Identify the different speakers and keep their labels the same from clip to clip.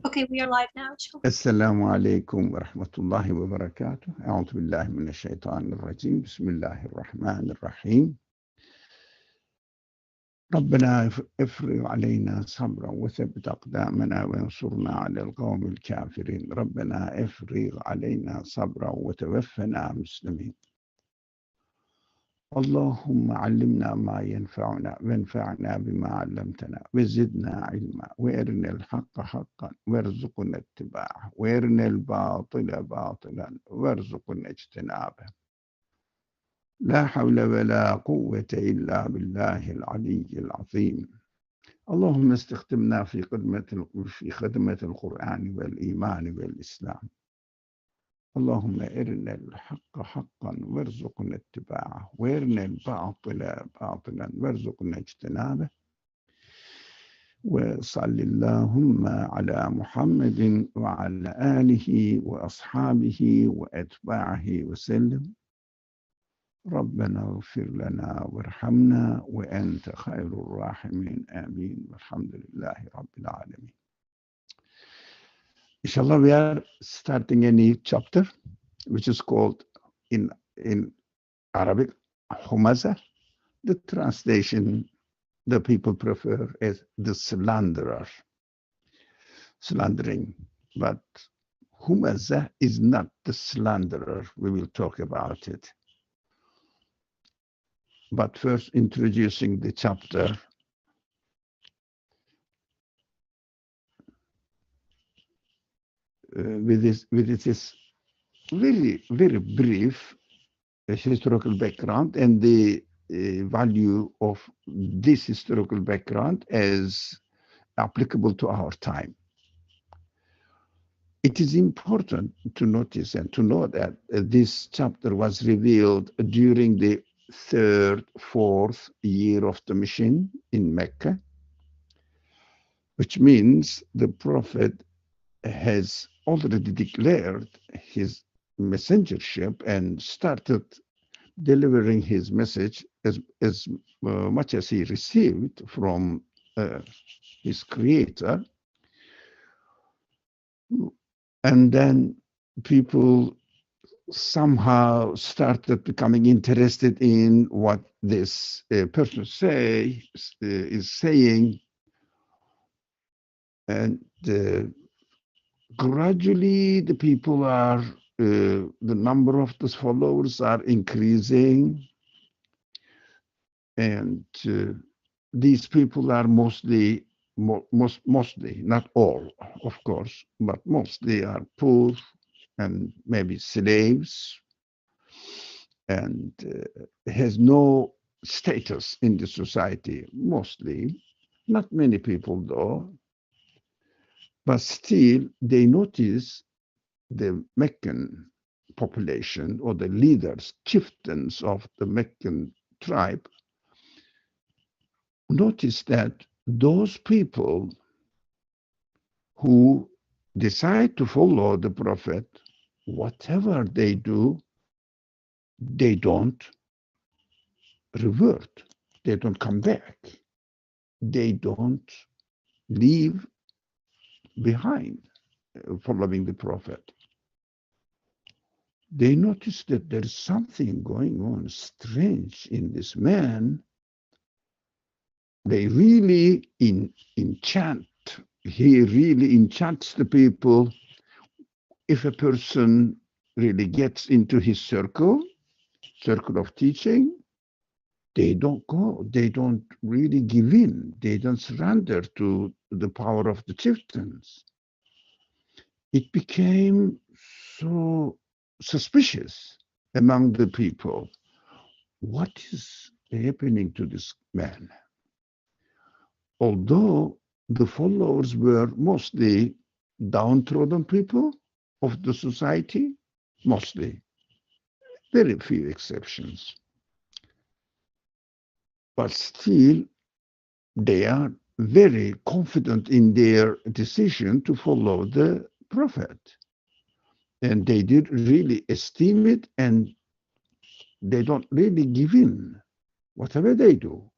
Speaker 1: Okay, we are live now. inshallah.
Speaker 2: السلام عليكم ورحمة الله وبركاته. أعوذ بالله من الشيطان الرجيم. بسم الله الرحمن الرحيم. ربنا افرغ علينا صبرا وثبت أقدامنا وانصرنا على القوم الكافرين. ربنا افرغ علينا صبرا وتوفنا مسلمين. اللهم علمنا ما ينفعنا وانفعنا بما علمتنا وزدنا علما وارنا الحق حقا وارزقنا اتباعه وارنا الباطل باطلا وارزقنا اجتنابه. لا حول ولا قوة إلا بالله العلي العظيم. اللهم استخدمنا في خدمة القرآن والإيمان والإسلام. اللهم ارنا الحق حقا وارزقنا اتباعه وارنا الباطل باطلا وارزقنا اجتنابه. وصل اللهم على محمد وعلى آله وأصحابه وأتباعه وسلم. ربنا اغفر لنا وارحمنا وأنت خير الراحمين آمين والحمد لله رب العالمين. Inshallah, we are starting a new chapter, which is called in Arabic, Humazah. The translation the people prefer is the slanderer, slandering. But Humazah is not the slanderer. We will talk about it. But first, introducing the chapter. With this very, very brief historical background and the value of this historical background as applicable to our time. It is important to notice and to know that this chapter was revealed during the fourth year of the mission in Mecca, which means the Prophet has already declared his messengership and started delivering his message as much as he received from his creator. And then people somehow started becoming interested in what this person is saying. And gradually the people are, the number of those followers are increasing. And these people are mostly, not all, of course, but mostly are poor and maybe slaves and has no status in the society, mostly. Not many people though, but still they notice the Meccan population or the leaders, chieftains of the Meccan tribe, notice that those people who decide to follow the Prophet, whatever they do, they don't revert. They don't come back. They don't leave behind following the Prophet. They notice that there is something going on strange in this man. They really enchant. He really enchants the people. If a person really gets into his circle of teaching, they don't go. They don't really give in. They don't surrender to the power of the chieftains. It became so suspicious among the people. What is happening to this man? Although the followers were mostly downtrodden people of the society, mostly, very few exceptions. But still, they are very confident in their decision to follow the Prophet. And they did really esteem it, and they don't really give in, whatever they do.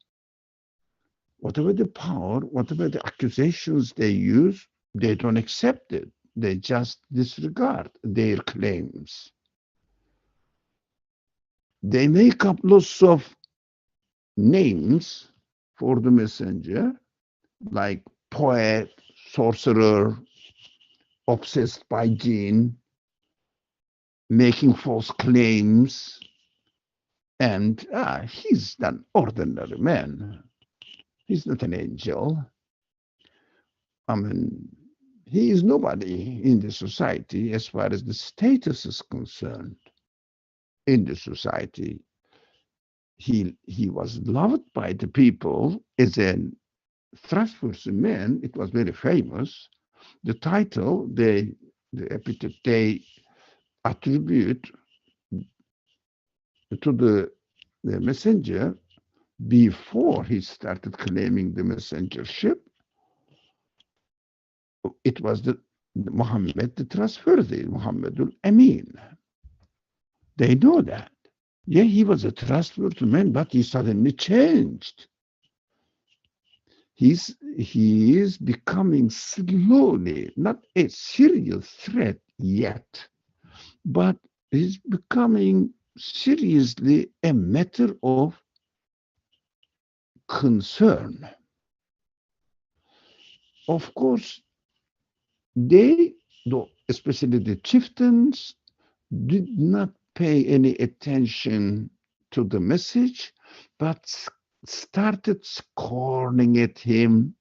Speaker 2: Whatever the power, whatever the accusations they use, They don't accept it. They just disregard their claims. They make up lots of names for the messenger, like poet, sorcerer, obsessed by jinn, making false claims, and he's an ordinary man. He's not an angel. I mean, he is nobody in the society as far as the status is concerned. In the society, he was loved by the people as a trustworthy man. It was very famous. The title, the epithet they attribute to the messenger before he started claiming the messengership, it was the Muhammad, the trustworthy, Muhammadul Amin. They know that. Yeah, he was a trustworthy man, but he suddenly changed. He is becoming slowly, not a serious threat yet, but he's becoming seriously a matter of concern. Of course, they, especially the chieftains, did not pay any attention to the message, but started scorning at him,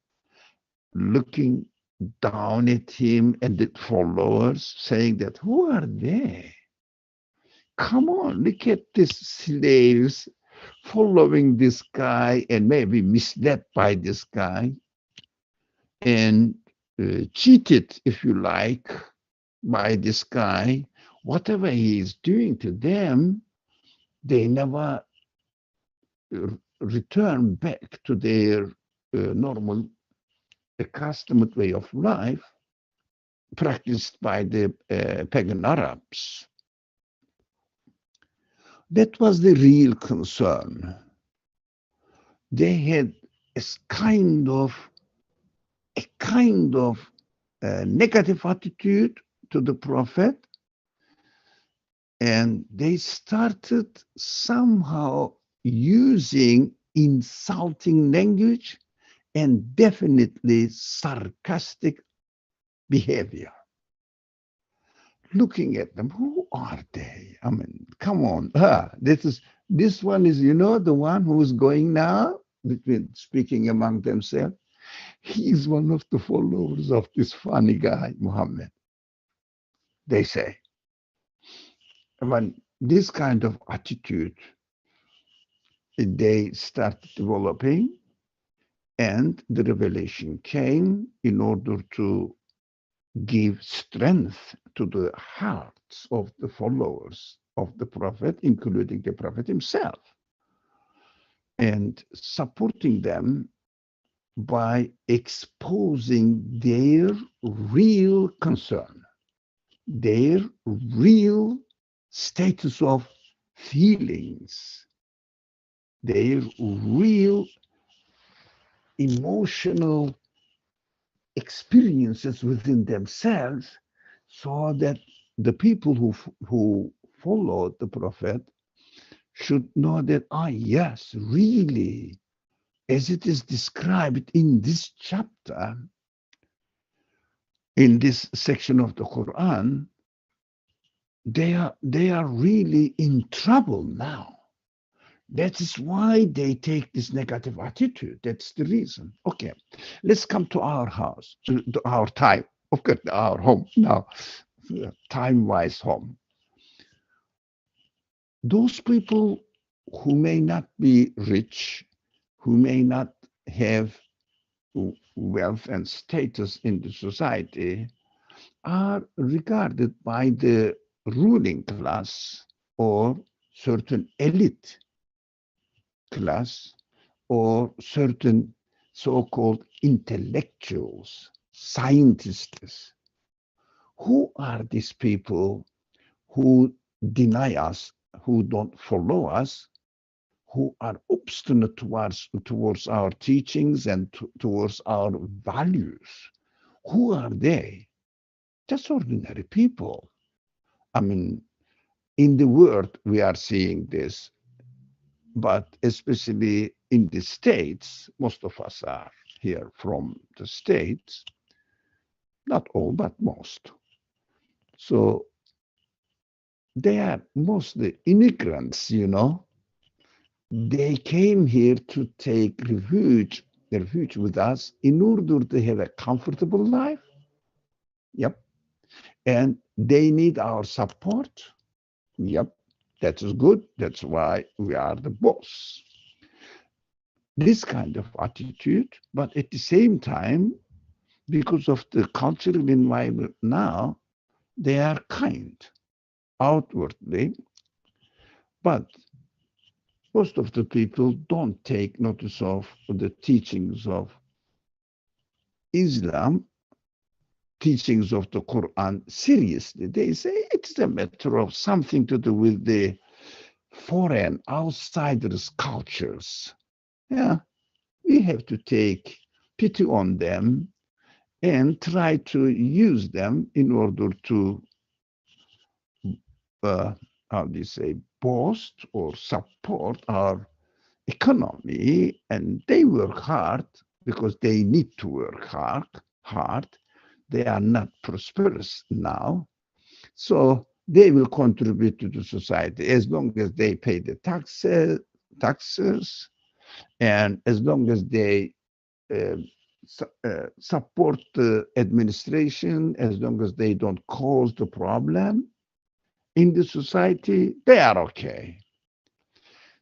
Speaker 2: looking down at him and the followers, saying that, who are they? Come on, look at these slaves following this guy and maybe misled by this guy and cheated, if you like, by this guy. Whatever he is doing to them, they never return back to their normal, accustomed way of life practiced by the pagan Arabs. That was the real concern. They had a kind of negative attitude to the prophet, and they started somehow using insulting language and definitely sarcastic behavior. Looking at them, who are they? I mean, come on. This one is, the one who is going now, between speaking among themselves. He is one of the followers of this funny guy, Muhammad, they say. I mean, this kind of attitude they started developing, and the revelation came in order to give strength to the hearts of the followers of the prophet, including the prophet himself, and supporting them by exposing their real concern, their real status of feelings, their real emotional experiences within themselves, so that the people who followed the prophet should know that, yes, really, as it is described in this chapter, in this section of the Quran, they are really in trouble now. That is why they take this negative attitude. That's the reason. Okay, let's come to our house, to our time. Of course, our home now, time-wise home. Those people who may not be rich, who may not have wealth and status in the society, are regarded by the ruling class or certain elite class or certain so-called intellectuals, scientists. Who are these people who deny us, who don't follow us, who are obstinate towards our teachings and towards our values? Who are they? Just ordinary people. I mean, in the world, we are seeing this, but especially in the States, most of us are here from the States, not all, but most. So they are mostly immigrants, They came here to take refuge with us in order to have a comfortable life. Yep. And they need our support. Yep. That is good. That's why we are the boss. This kind of attitude, but at the same time, because of the cultural environment now, they are kind outwardly, but most of the people don't take notice of the teachings of Islam, teachings of the Quran seriously. They say it's a matter of something to do with the foreign outsiders' cultures. Yeah, we have to take pity on them and try to use them in order to, uh, how do you say, boast or support our economy. And they work hard because they need to work hard. They are not prosperous now. So they will contribute to the society as long as they pay the taxes, and as long as they uh, support the administration, as long as they don't cause the problem in the society, they are okay.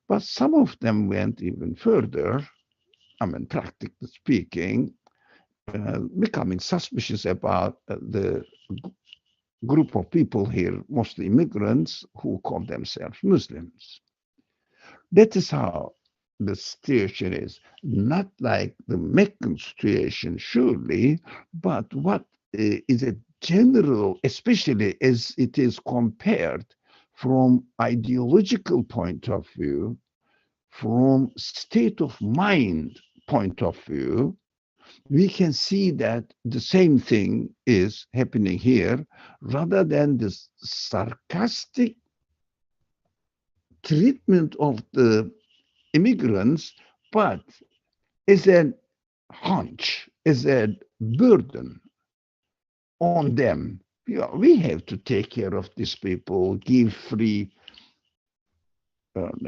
Speaker 2: But some of them went even further. I mean, practically speaking, becoming suspicious about the group of people here, mostly immigrants, who call themselves Muslims. That is how the situation is. Not like the Meccan situation, surely, but what is a general, especially as it is compared from ideological point of view, from state of mind point of view, we can see that the same thing is happening here rather than this sarcastic treatment of the immigrants, but as a hunch, as a burden on them. We have to take care of these people, give free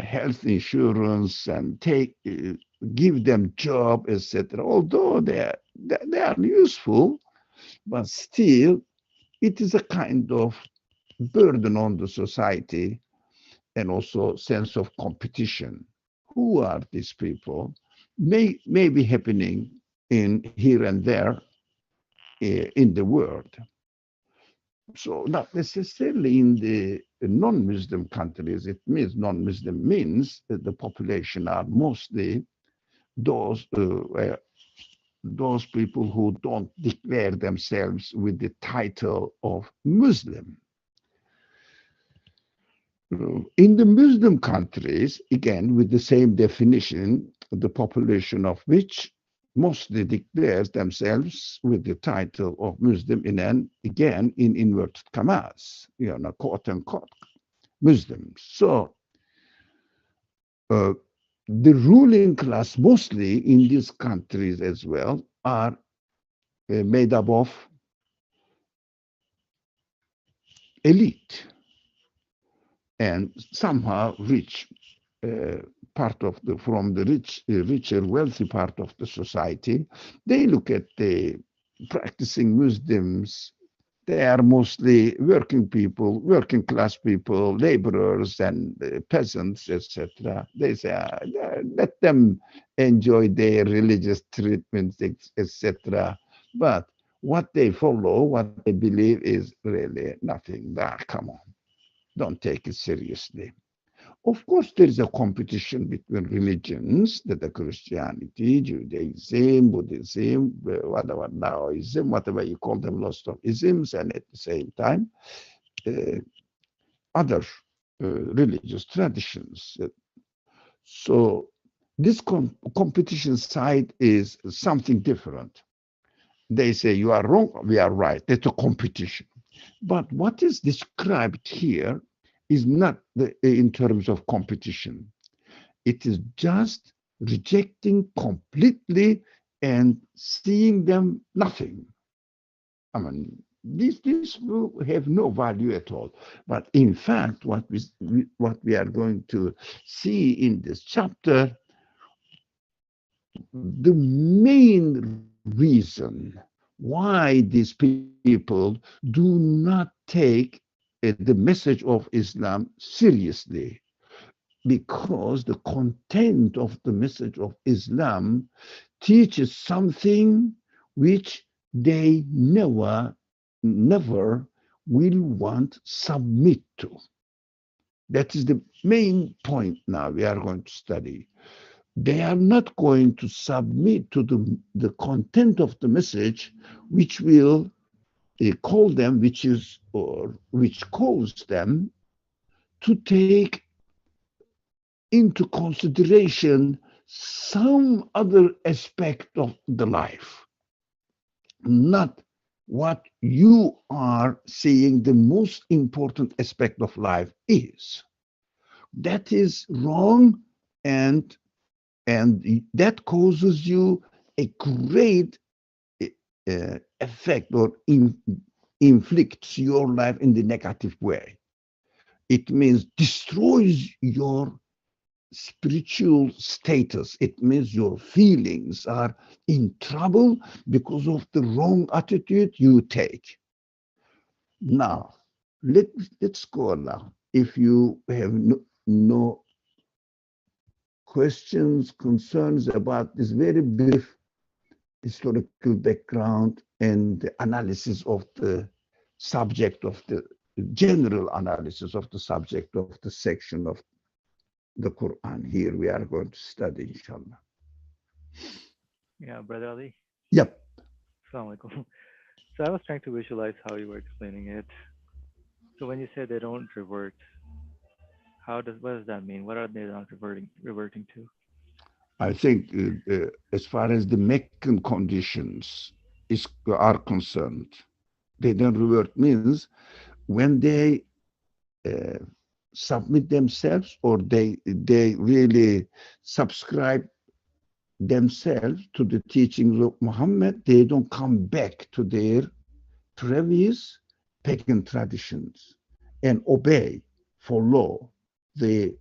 Speaker 2: health insurance and give them job, etc. Although they are useful, but still it is a kind of burden on the society and also sense of competition. Who are these people? May be happening in here and there in the world. So not necessarily in the non-Muslim countries. It means non-Muslim means that the population are mostly those those people who don't declare themselves with the title of Muslim. In the Muslim countries, again, with the same definition, the population of which mostly declares themselves with the title of Muslim again, in inverted commas, quote unquote, Muslims. So the ruling class mostly in these countries as well are made up of elite and somehow rich part of from the richer, wealthy part of the society. They look at the practicing Muslims. They are mostly working people, working class people, laborers and peasants, etc. They say, let them enjoy their religious treatments, etc. But what they follow, what they believe is really nothing. Come on, don't take it seriously. Of course, there is a competition between religions, that the Christianity, Judaism, Buddhism, whatever, Taoism, whatever you call them, lots of isms, and at the same time, uh, other religious traditions. So this competition side is something different. They say you are wrong, we are right. That's a competition. But what is described here is not in terms of competition. It is just rejecting completely and seeing them nothing. I mean, this will have no value at all. But in fact, what we are going to see in this chapter, the main reason why these people do not take the message of Islam seriously, because the content of the message of Islam teaches something which they never will want submit to. That is the main point now we are going to study. They are not going to submit to the content of the message, which will call them, which is, or which calls them to take into consideration some other aspect of the life, not what you are saying the most important aspect of life is. That is wrong, and that causes you a great effect, or inflicts your life in the negative way. It means destroys your spiritual status. It means your feelings are in trouble because of the wrong attitude you take. Now, let's go now. If you have no questions, concerns about this very brief historical background and the analysis of the subject of the general analysis of the subject of the section of the Quran here we are going to study, inshallah.
Speaker 1: Yeah, Brother Ali.
Speaker 2: Yep.
Speaker 1: Assalamu alaikum. So I was trying to visualize how you were explaining it. So when you say they don't revert, what does that mean? What are they not reverting to?
Speaker 2: I think as far as the Meccan conditions are concerned, they don't revert means when they uh, submit themselves, or they really subscribe themselves to the teachings of Muhammad, they don't come back to their previous pagan traditions and follow the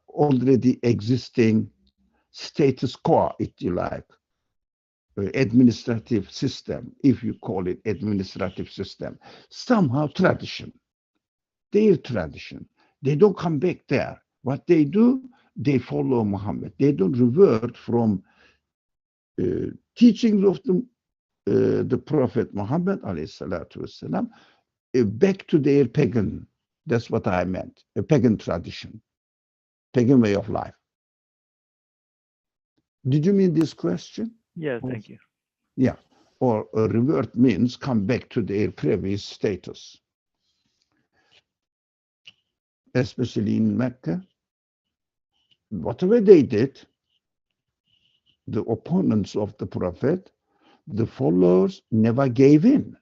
Speaker 2: already existing status quo, if you like, administrative system, if you call it administrative system, somehow tradition, their tradition. They don't come back there. What they do, they follow Muhammad. They don't revert from teachings of the Prophet Muhammad والسلام, back to their pagan. That's what I meant. A pagan tradition, pagan way of life. Did you mean this question?
Speaker 1: Yeah,
Speaker 2: Or,
Speaker 1: thank you.
Speaker 2: yeah. Or revert means come back to their previous status, especially in Mecca. Whatever they did, the opponents of the Prophet, the followers never gave in.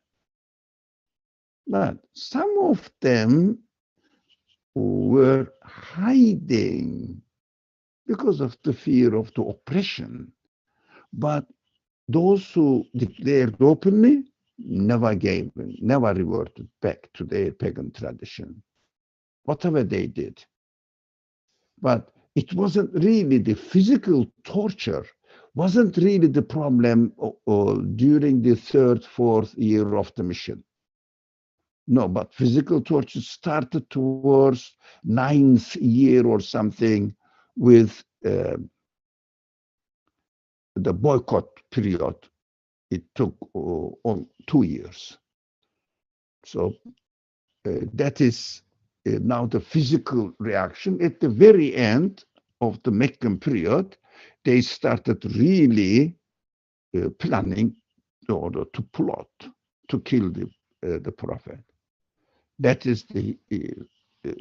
Speaker 2: But some of them were hiding because of the fear of the oppression. But those who declared openly never gave in, never reverted back to their pagan tradition, whatever they did. But it wasn't really the physical torture, wasn't really the problem during the third, fourth year of the mission. No, but physical torture started towards ninth year or something with the boycott period. It took on 2 years. So that is now the physical reaction. At the very end of the Meccan period, they started really planning in order to plot to kill the prophet. That is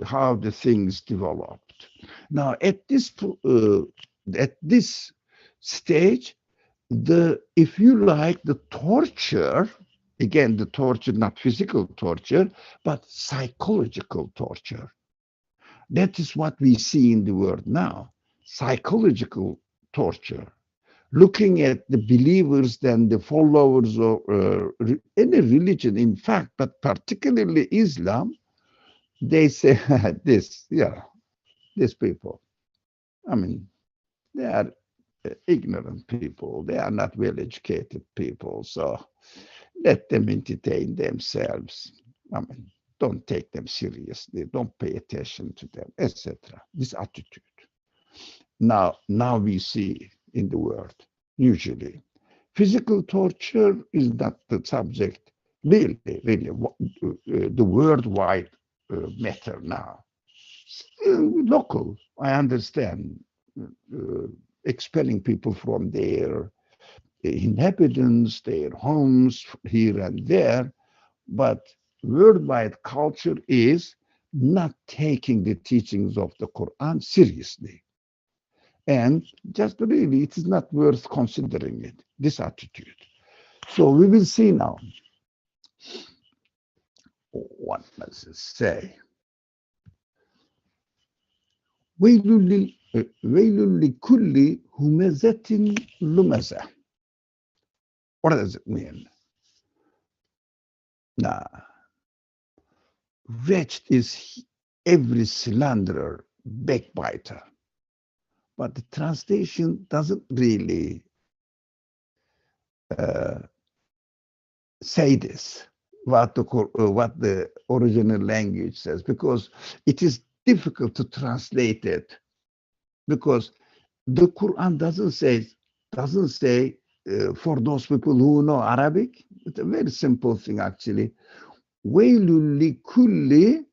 Speaker 2: how the things developed. Now, at this stage, the if you like the torture, again the torture, not physical torture but psychological torture. That is what we see in the world now, psychological torture. Looking at the believers and the followers of any religion, in fact, but particularly Islam, they say this, yeah, these people, I mean, they are ignorant people, they are not well educated people, so let them entertain themselves. I mean, don't take them seriously, don't pay attention to them, etc. This attitude. Now we see in the world, usually. Physical torture is not the subject, really, the worldwide matter now. Local, I understand, expelling people from their inhabitants, their homes here and there, but worldwide culture is not taking the teachings of the Quran seriously. And just really, it is not worth considering it, this attitude. So we will see now. What does it say? وَيْلٌ لِكُلِّ هُمَزَةٍ لُمَزَةٍ. What does it mean? Now, wretched is every slanderer, backbiter. But the translation doesn't really uh, say this, what the original language says, because it is difficult to translate it, because the Quran doesn't say for those people who know Arabic. It's a very simple thing actually. وَيْلٌ لِكُلِّ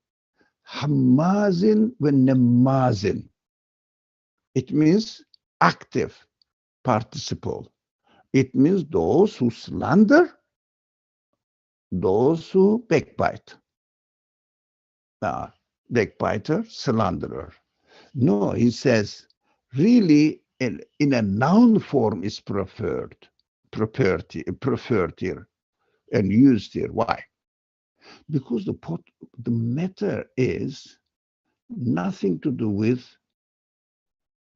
Speaker 2: حَمَّازٍ وَنَمَّازٍ. It means active participle. It means those who slander, those who backbite. Backbiter, slanderer. No, he says, really, in a noun form is preferred here and used here. Why? Because the matter is nothing to do with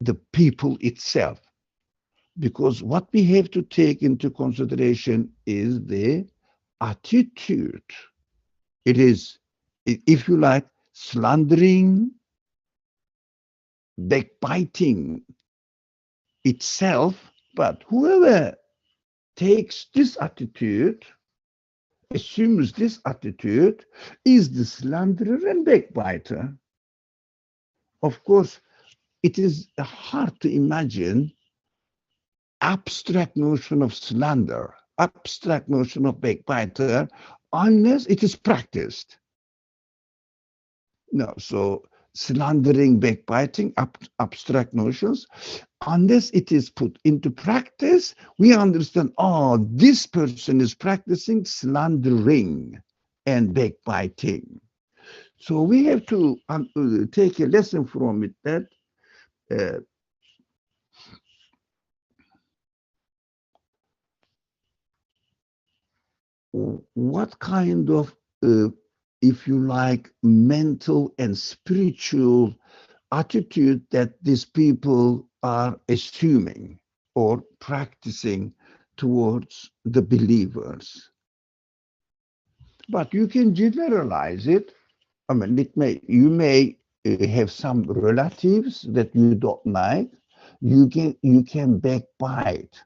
Speaker 2: the people itself. Because what we have to take into consideration is the attitude. It is, if you like, slandering, backbiting itself, but whoever takes this attitude, assumes this attitude, is the slanderer and backbiter. Of course, it is hard to imagine abstract notion of slander, abstract notion of backbiter, unless it is practiced. No, so slandering, backbiting, abstract notions, unless it is put into practice, we understand, oh, this person is practicing slandering and backbiting. So we have to take a lesson from it that uh, what kind of, if you like, mental and spiritual attitude that these people are assuming or practicing towards the believers. But you can generalize it. I mean, you may have some relatives that you don't like. You can backbite.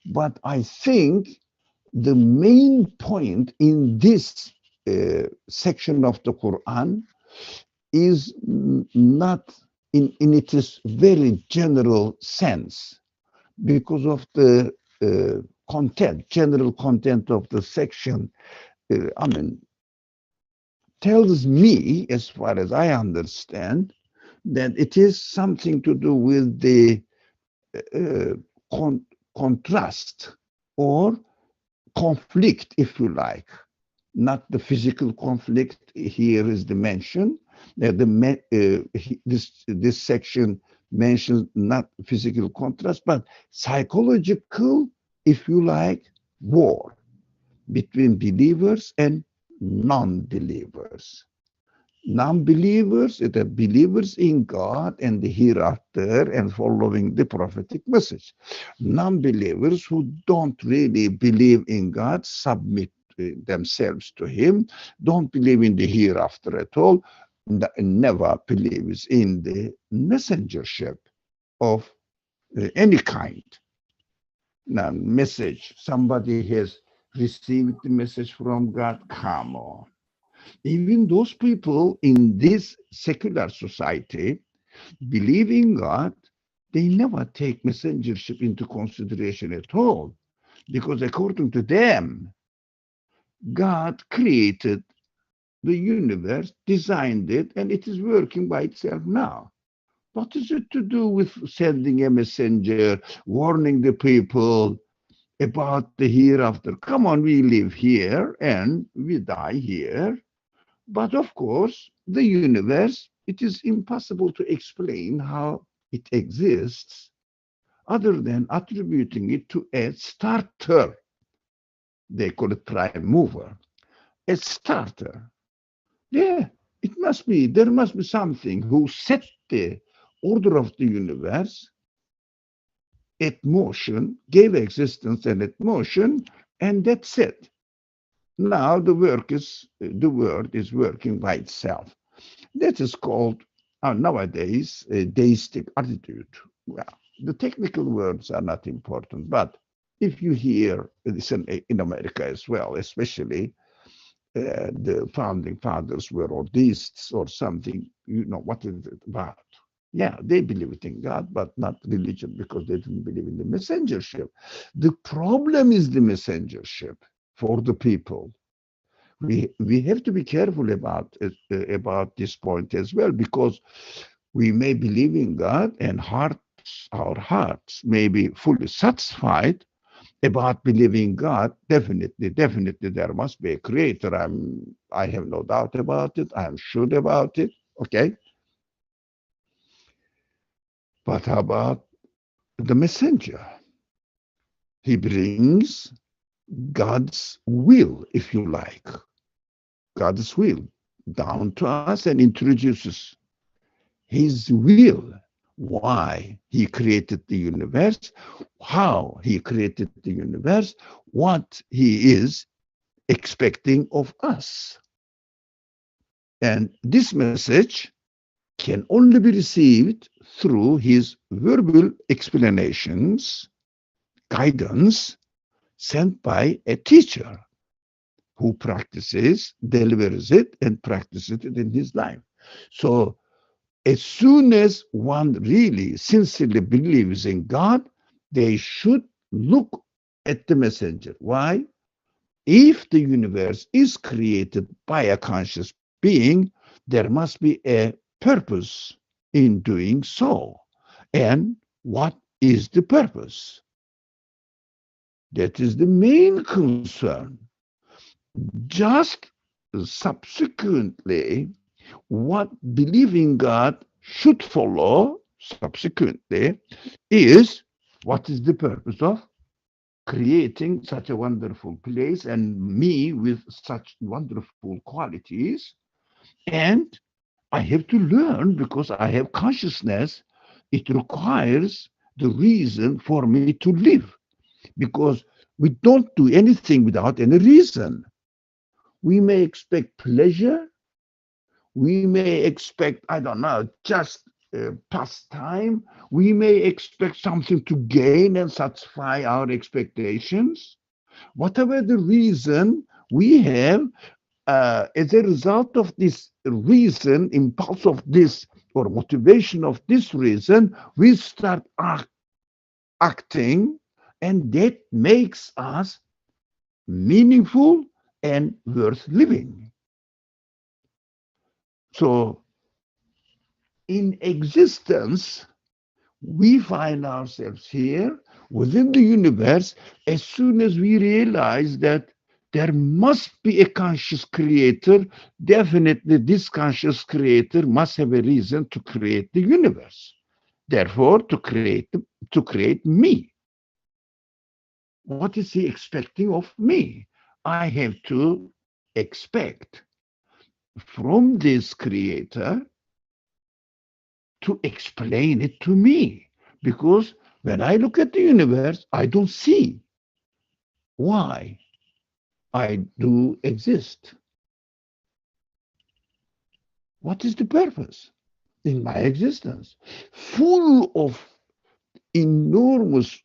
Speaker 2: But I think the main point in this section of the Quran is not in its very general sense, because of the general content of the section. I mean, tells me, as far as I understand, that it is something to do with the uh, contrast or conflict, if you like, not the physical conflict. Here is the mention. This section mentions not physical contrast, but psychological if you like, war between believers and non-believers. Non-believers, the believers in God and the hereafter and following the prophetic message. Non-believers who don't really believe in God, submit themselves to Him, don't believe in the hereafter at all, never believes in the messengership of any kind. Now, message, somebody has received the message from God, come on. Even those people in this secular society believe in God, they never take messengership into consideration at all. Because according to them, God created the universe, designed it, and it is working by itself now. What is it to do with sending a messenger, warning the people about the hereafter? Come on, we live here and we die here. But of course, the universe, it is impossible to explain how it exists other than attributing it to a starter. They call it prime mover. A starter. Yeah, it must be, there must be something who set the order of the universe at motion, gave existence and at motion, and that's it. Now the world is working by itself. That is called nowadays a deistic attitude. Well, the technical words are not important, but if you hear this in America as well, especially the founding fathers were all deists or something, you know what is it about? Yeah, they believed in God, but not religion because they didn't believe in the messengership. The problem is the messengership for the people. We have to be careful about this point as well, because we may believe in God and our hearts may be fully satisfied about believing God. Definitely there must be a creator. I have no doubt about it. I'm sure about it. Okay. But how about the messenger? He brings God's will, if you like, God's will down to us and introduces his will, why he created the universe, how he created the universe, what he is expecting of us. And this message can only be received through his verbal explanations, guidance sent by a teacher who practices, delivers it, and practices it in his life. So as soon as one really sincerely believes in God, they should look at the messenger. Why? If the universe is created by a conscious being, there must be a purpose in doing so. And what is the purpose? That is the main concern. Just subsequently, what believing God should follow subsequently is what is the purpose of creating such a wonderful place and me with such wonderful qualities. And I have to learn because I have consciousness. It requires the reason for me to live because we don't do anything without any reason. We may expect pleasure. We may expect, I don't know, just pastime. We may expect something to gain and satisfy our expectations. Whatever the reason we have, as a result of this reason, impulse of this, or motivation of this reason, we start acting, and that makes us meaningful and worth living. So, in existence, we find ourselves here within the universe as soon as we realize that there must be a conscious creator. Definitely, this conscious creator must have a reason to create the universe. Therefore, to create me. What is he expecting of me? I have to expect from this creator to explain it to me. Because when I look at the universe, I don't see why I do exist. What is the purpose in my existence? Full of enormous,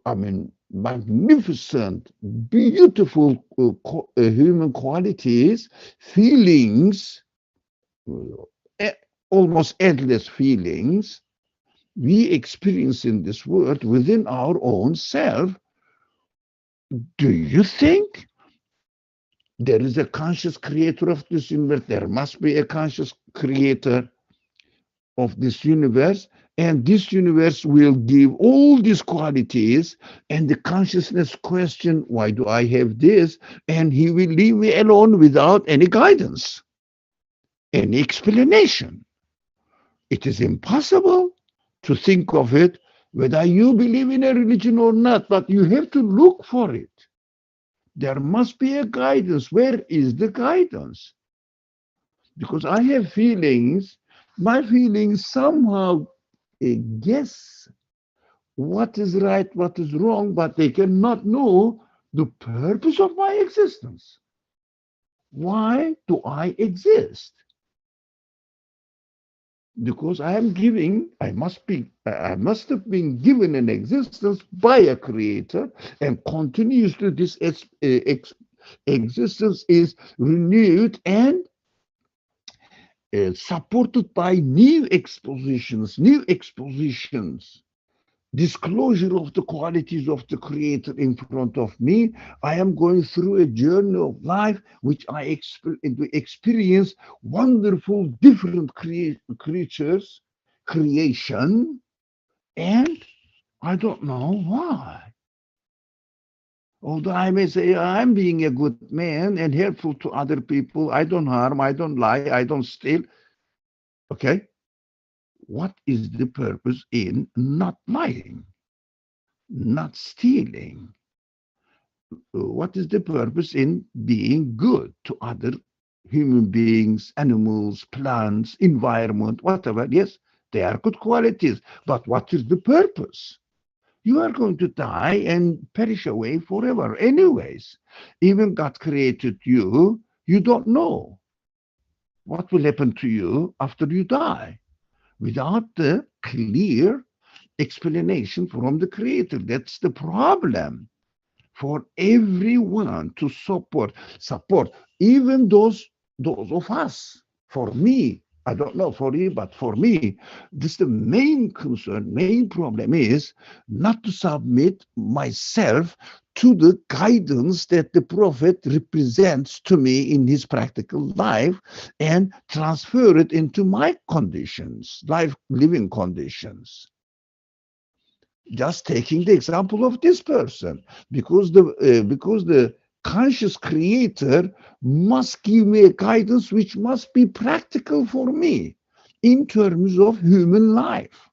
Speaker 2: I mean, magnificent, beautiful human qualities, feelings, uh, almost endless feelings we experience in this world within our own self. Do you think there is a conscious creator of this universe? There must be a conscious creator of this universe, and this universe will give all these qualities, and the consciousness question, why do I have this? And he will leave me alone without any guidance, any explanation. It is impossible to think of it whether you believe in a religion or not, but you have to look for it. There must be a guidance. Where is the guidance? Because I have feelings, my feelings somehow guess what is right, what is wrong, but they cannot know the purpose of my existence. Why do I exist? Because I am giving, I must have been given an existence by a creator, and continuously this existence is renewed and supported by new expositions, disclosure of the qualities of the creator in front of me. I am going through a journey of life which I experience wonderful different creatures, creation, and I don't know why. Although I may say I'm being a good man and helpful to other people, I don't harm, I don't lie, I don't steal. Okay, what is the purpose in not lying, not stealing? What is the purpose in being good to other human beings, animals, plants, environment, whatever? Yes, they are good qualities, but what is the purpose? You are going to die and perish away forever, anyways. Even God created you, you don't know what will happen to you after you die without the clear explanation from the Creator. That's the problem for everyone to support, even those of us. For me, I don't know for you, but for me, this the main concern, main problem is not to submit myself to the guidance that the prophet represents to me in his practical life and transfer it into my conditions, life living conditions. Just taking the example of this person, because the conscious creator must give me a guidance which must be practical for me in terms of human life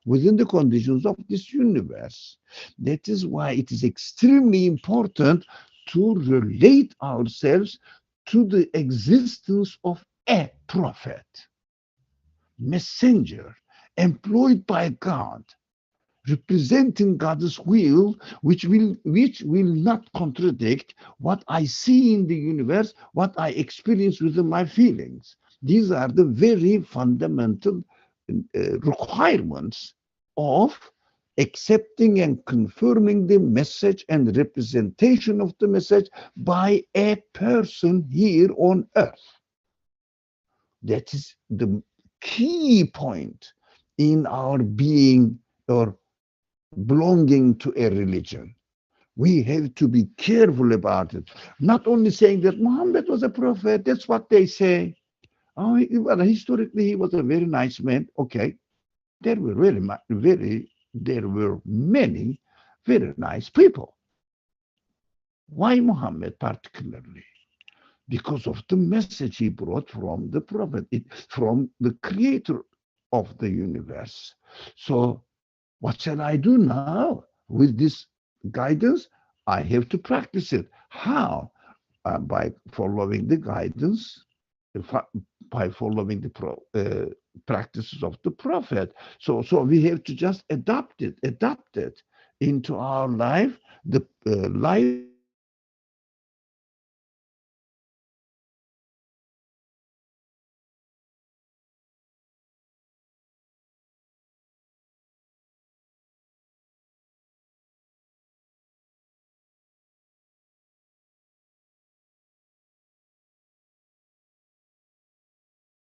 Speaker 2: within the conditions of this universe. That is why it is extremely important to relate ourselves to the existence of a prophet, messenger employed by God, representing God's will, which will not contradict what I see in the universe, what I experience within my feelings. These are the very fundamental requirements of accepting and confirming the message and representation of the message by a person here on earth. That is the key point in our being or belonging to a religion. We have to be careful about it. Not only saying that Muhammad was a prophet, that's what they say. Oh, well, historically, he was a very nice man. Okay, there were there were many very nice people. Why Muhammad particularly? Because of the message he brought from the prophet, from the creator of the universe. So, what shall I do now with this guidance, I have to practice it. How? By following the guidance, by following the practices of the prophet. So we have to just adapt it into our life, the life of the prophet.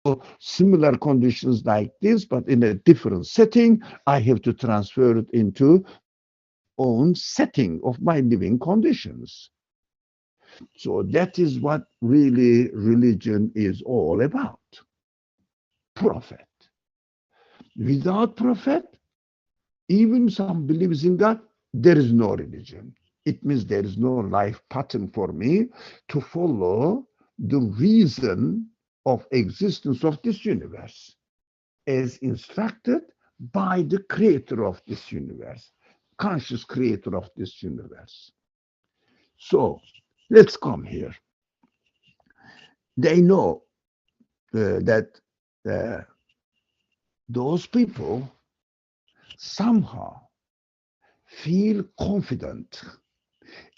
Speaker 2: So similar conditions like this, but in a different setting, I have to transfer it into my own setting of my living conditions. So that is what really religion is all about. Prophet. Without prophet, even some believes in God, there is no religion. It means there is no life pattern for me to follow the reason of existence of this universe as instructed by the creator of this universe, conscious creator of this universe. So let's come here. They know that uh, those people somehow feel confident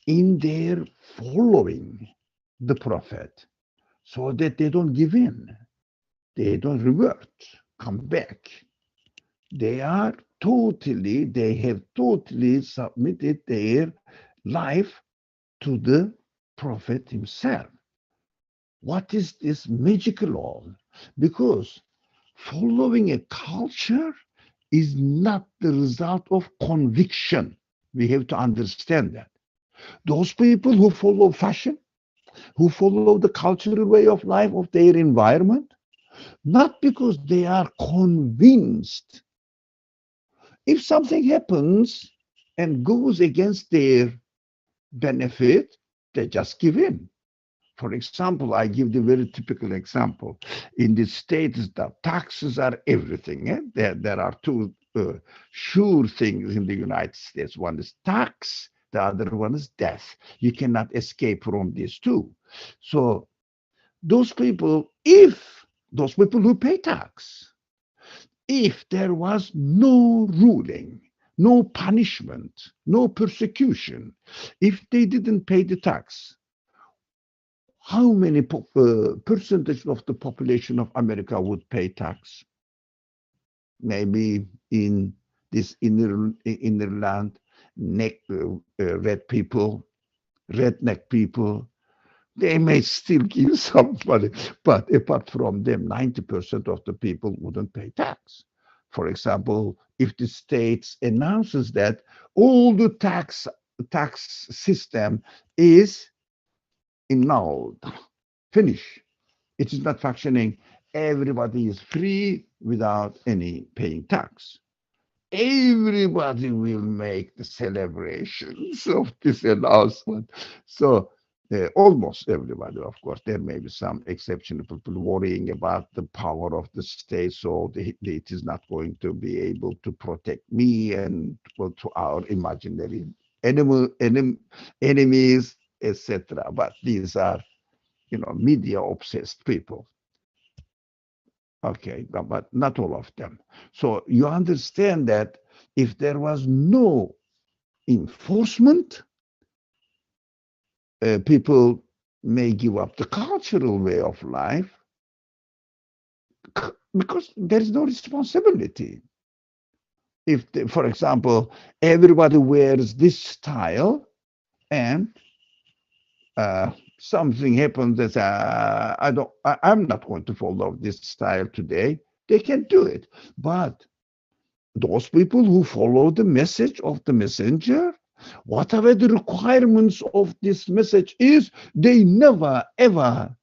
Speaker 2: in their following the prophet so that they don't give in, they don't revert, come back. They have totally submitted their life to the prophet himself. What is this magical all? Because following a culture is not the result of conviction. We have to understand that. Those people who follow fashion, who follow the cultural way of life of their environment, not because they are convinced. If something happens and goes against their benefit, they just give in. For example, I give the very typical example. In the States, the taxes are everything. Eh? There are two sure things in the United States. One is tax, the other one is death. You cannot escape from these two. So those people, if those people who pay tax, if there was no ruling, no punishment, no persecution, if they didn't pay the tax, how many percentage of the population of America would pay tax? Maybe in this inner land, red people, redneck people, they may still give some money, but apart from them, 90% of the people wouldn't pay tax. For example, if the states announces that all the tax system is annulled, finish, it is not functioning. Everybody is free without any paying tax. Everybody will make the celebrations of this announcement. So almost everybody, of course, there may be some exceptional people worrying about the power of the state, so it is not going to be able to protect me and well, to our imaginary enemies, etc. But these are, media obsessed people. Okay, but not all of them. So you understand that if there was no enforcement, people may give up the cultural way of life because there is no responsibility. If, for example, everybody wears this style and something happens that I'm not going to follow this style today, they can do it. But those people who follow the message of the messenger, whatever the requirements of this message is, they never ever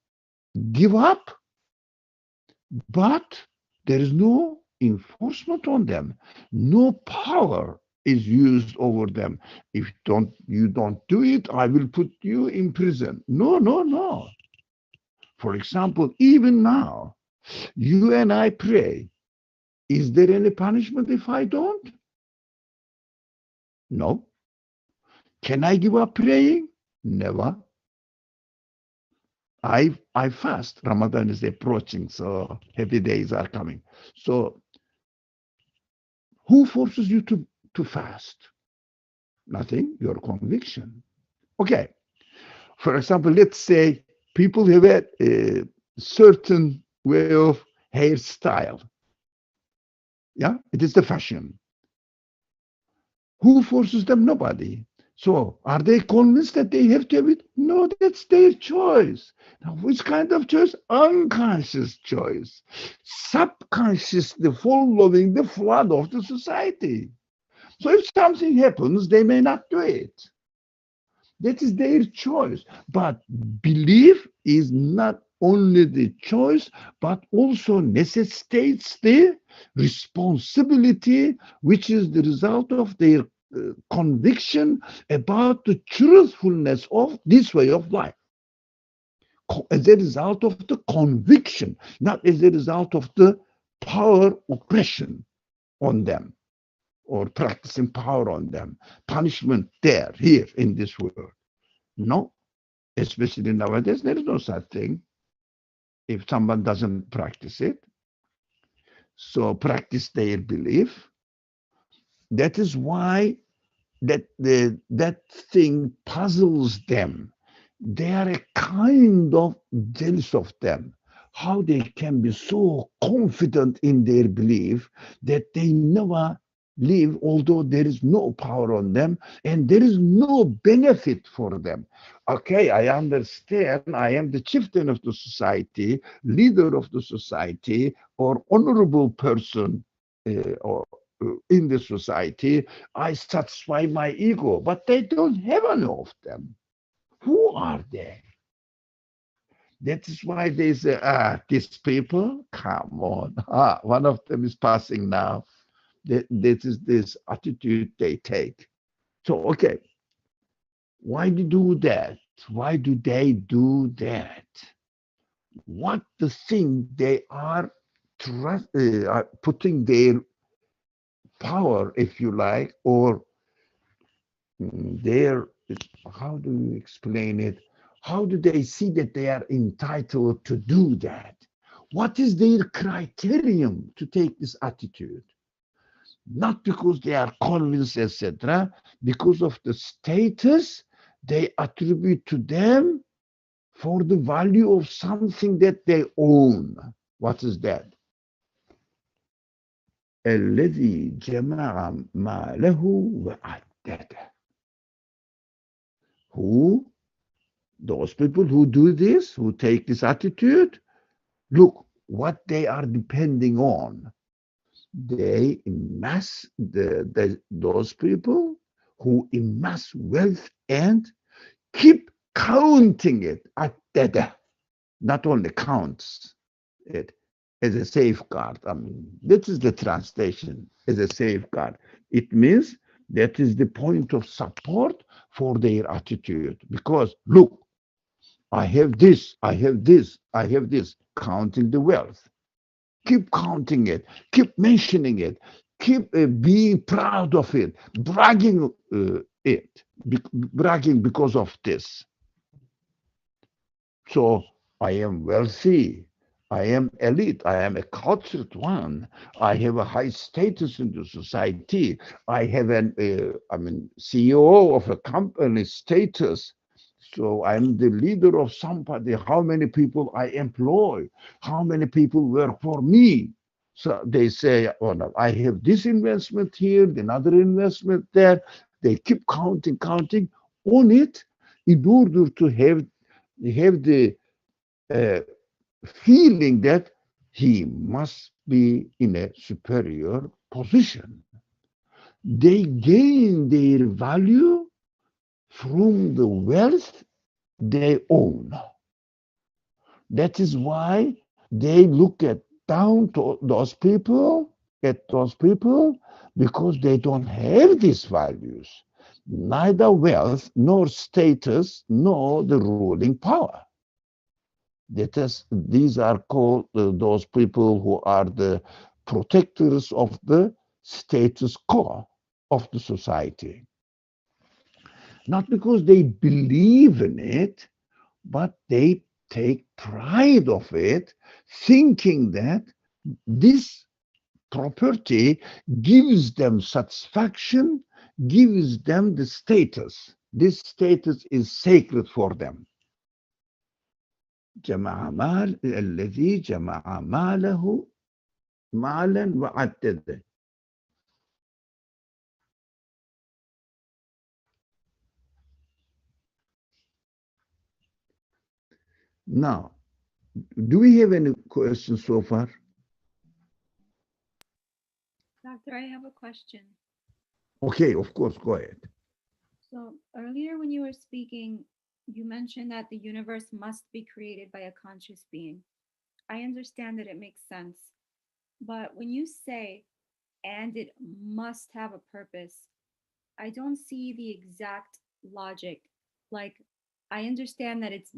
Speaker 2: give up, but there is no enforcement on them. No power is used over them. If you don't do it, I will put you in prison. No, no, no. For example, even now, you and I pray. Is there any punishment if I don't? No. Can I give up praying? Never. I fast. Ramadan is approaching, so happy days are coming. So who forces you to fast? Nothing, your conviction. Okay. For example, let's say people have a certain way of hairstyle. Yeah, it is the fashion. Who forces them? Nobody. So are they convinced that they have to have it? No, that's their choice. Now, which kind of choice? Unconscious choice. Subconsciously following the flood of the society. So if something happens, they may not do it. That is their choice. But belief is not only the choice, but also necessitates the responsibility, which is the result of their conviction about the truthfulness of this way of life. As a result of the conviction, not as a result of the power oppression on them or practicing power on them, punishment there, here in this world. No, especially nowadays, there is no such thing if someone doesn't practice it. So practice their belief. That is why that thing puzzles them. They are a kind of jealous of them. How they can be so confident in their belief that they never live, although there is no power on them and there is no benefit for them. Okay, I understand. I am the chieftain of the society, leader of the society, or honorable person or in the society. I satisfy my ego, but they don't have any of them. Who are they? That is why they say, these people, come on. One of them is passing now. This is this attitude they take. So, okay, why do you do that? Why do they do that? What the thing they are putting their power, if you like, or their, how do you explain it? How do they see that they are entitled to do that? What is their criterion to take this attitude? Not because they are convinced, etc., because of the status they attribute to them for the value of something that they own. What is that? الذي جمع ماله وعدده. Who those people who do this, who take this attitude, look what they are depending on. They amass those people who amass wealth and keep counting it at that, not only counts it as a safeguard. I mean, this is the translation as a safeguard. It means that is the point of support for their attitude. Because look, I have this, I have this, I have this, counting the wealth. Keep counting it, keep mentioning it, keep being proud of it, bragging bragging because of this. So I am wealthy. I am elite. I am a cultured one. I have a high status in the society. I have CEO of a company status. So I'm the leader of somebody. How many people I employ? How many people work for me? So they say, oh no, I have this investment here, another investment there. They keep counting on it in order to have the uh, feeling that he must be in a superior position. They gain their value from the wealth they own. That is why they look down to those people, because they don't have these values, neither wealth nor status nor the ruling power. These are called those people who are the protectors of the status quo of the society. not because they believe in it, but they take pride of it, thinking that this property gives them satisfaction, gives them the status. This status is sacred for them. جمع مال الذي جمع ماله مالا وعدده. Now, do we have any questions so far?
Speaker 3: Doctor, I have a question.
Speaker 2: Okay, of course, go ahead.
Speaker 3: So earlier when you were speaking, you mentioned that the universe must be created by a conscious being. I understand that it makes sense. But when you say, and it must have a purpose, I don't see the exact logic. Like, I understand that it's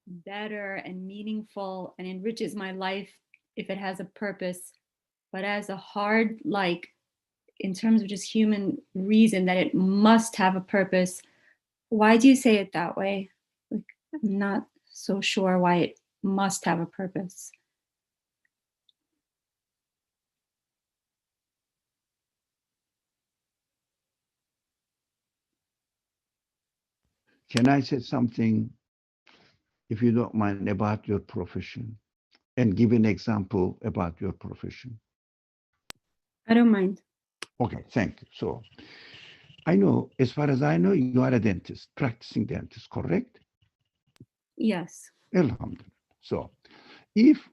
Speaker 3: better and meaningful and enriches my life if it has a purpose. But as a hard, like, in terms of just human reason, that it must have a purpose, why do you say it that way? Like, I'm not so sure why it must have a purpose.
Speaker 2: Can I say something, if you don't mind, about your profession and give an example about your profession?
Speaker 3: I don't mind.
Speaker 2: Okay, thank you. So, I know, as far as I know, you are a dentist, practicing dentist, correct?
Speaker 3: Yes.
Speaker 2: Alhamdulillah. So, if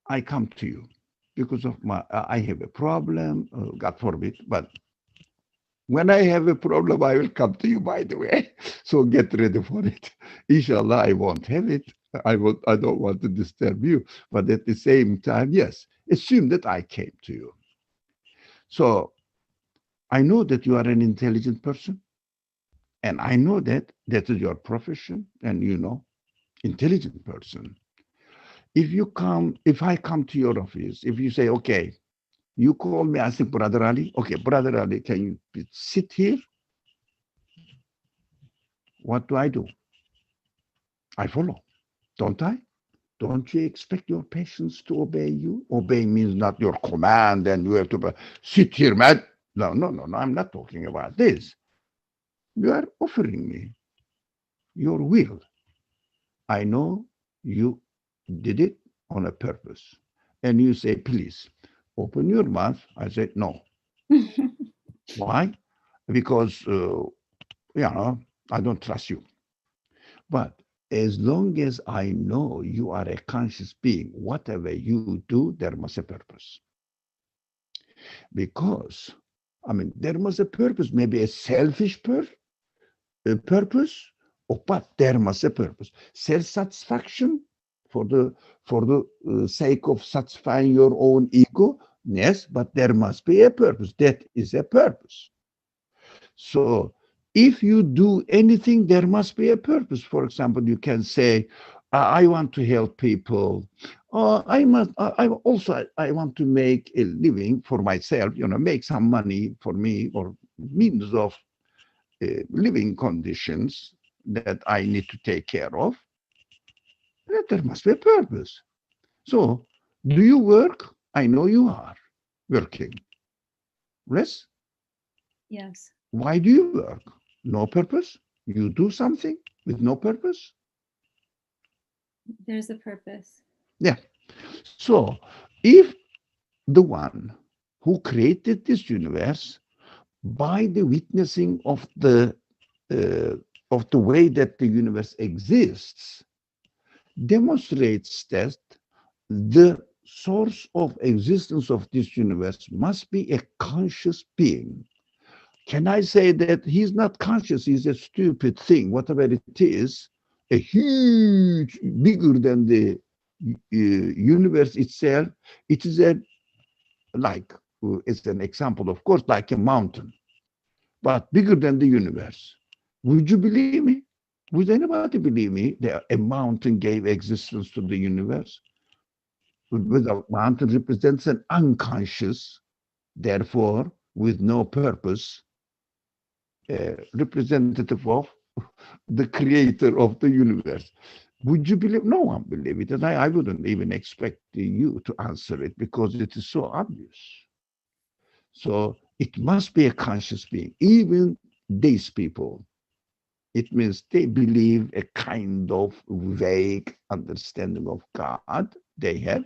Speaker 2: I come to you because of I have a problem, God forbid, but when I have a problem, I will come to you, by the way. So get ready for it. Inshallah, I won't have it. I don't want to disturb you. But at the same time, yes, assume that I came to you. So I know that you are an intelligent person. And I know that that is your profession. And you know, intelligent person. If I come to your office, if you say, okay, you call me, I say, Brother Ali, okay, Brother Ali, can you sit here? What do? I follow, don't I? Don't you expect your patients to obey you? Obey means not your command and you have to sit here, man. No, no, no, no. I'm not talking about this. You are offering me your will. I know you did it on a purpose. And you say, please open your mouth. I said, no. Why? Because, I don't trust you. But as long as I know you are a conscious being, whatever you do, there must a purpose. Because, I mean, there must a purpose, maybe a selfish purpose, but there must a purpose. Self-satisfaction for the sake of satisfying your own ego, yes, but there must be a purpose. That is a purpose. So if you do anything, there must be a purpose. For example, you can say, I want to help people. I also, I want to make a living for myself, make some money for me or means of living conditions that I need to take care of. There must be a purpose. So, do you work? I know you are working. Yes?
Speaker 3: Yes.
Speaker 2: Why do you work? No purpose? You do something with no purpose?
Speaker 3: There's a purpose.
Speaker 2: Yeah. So if the one who created this universe by the witnessing of the way that the universe exists demonstrates that the source of existence of this universe must be a conscious being. Can I say that he's not conscious, he's a stupid thing, whatever it is, a huge, bigger than the universe itself? It is like, it's an example, of course, like a mountain, but bigger than the universe. Would you believe me? Would anybody believe me that a mountain gave existence to the universe? With a mountain represents an unconscious, therefore, with no purpose, representative of the creator of the universe. Would you believe? No one believe it. And I wouldn't even expect you to answer it because it is so obvious. So it must be a conscious being. Even these people, it means they believe a kind of vague understanding of God they have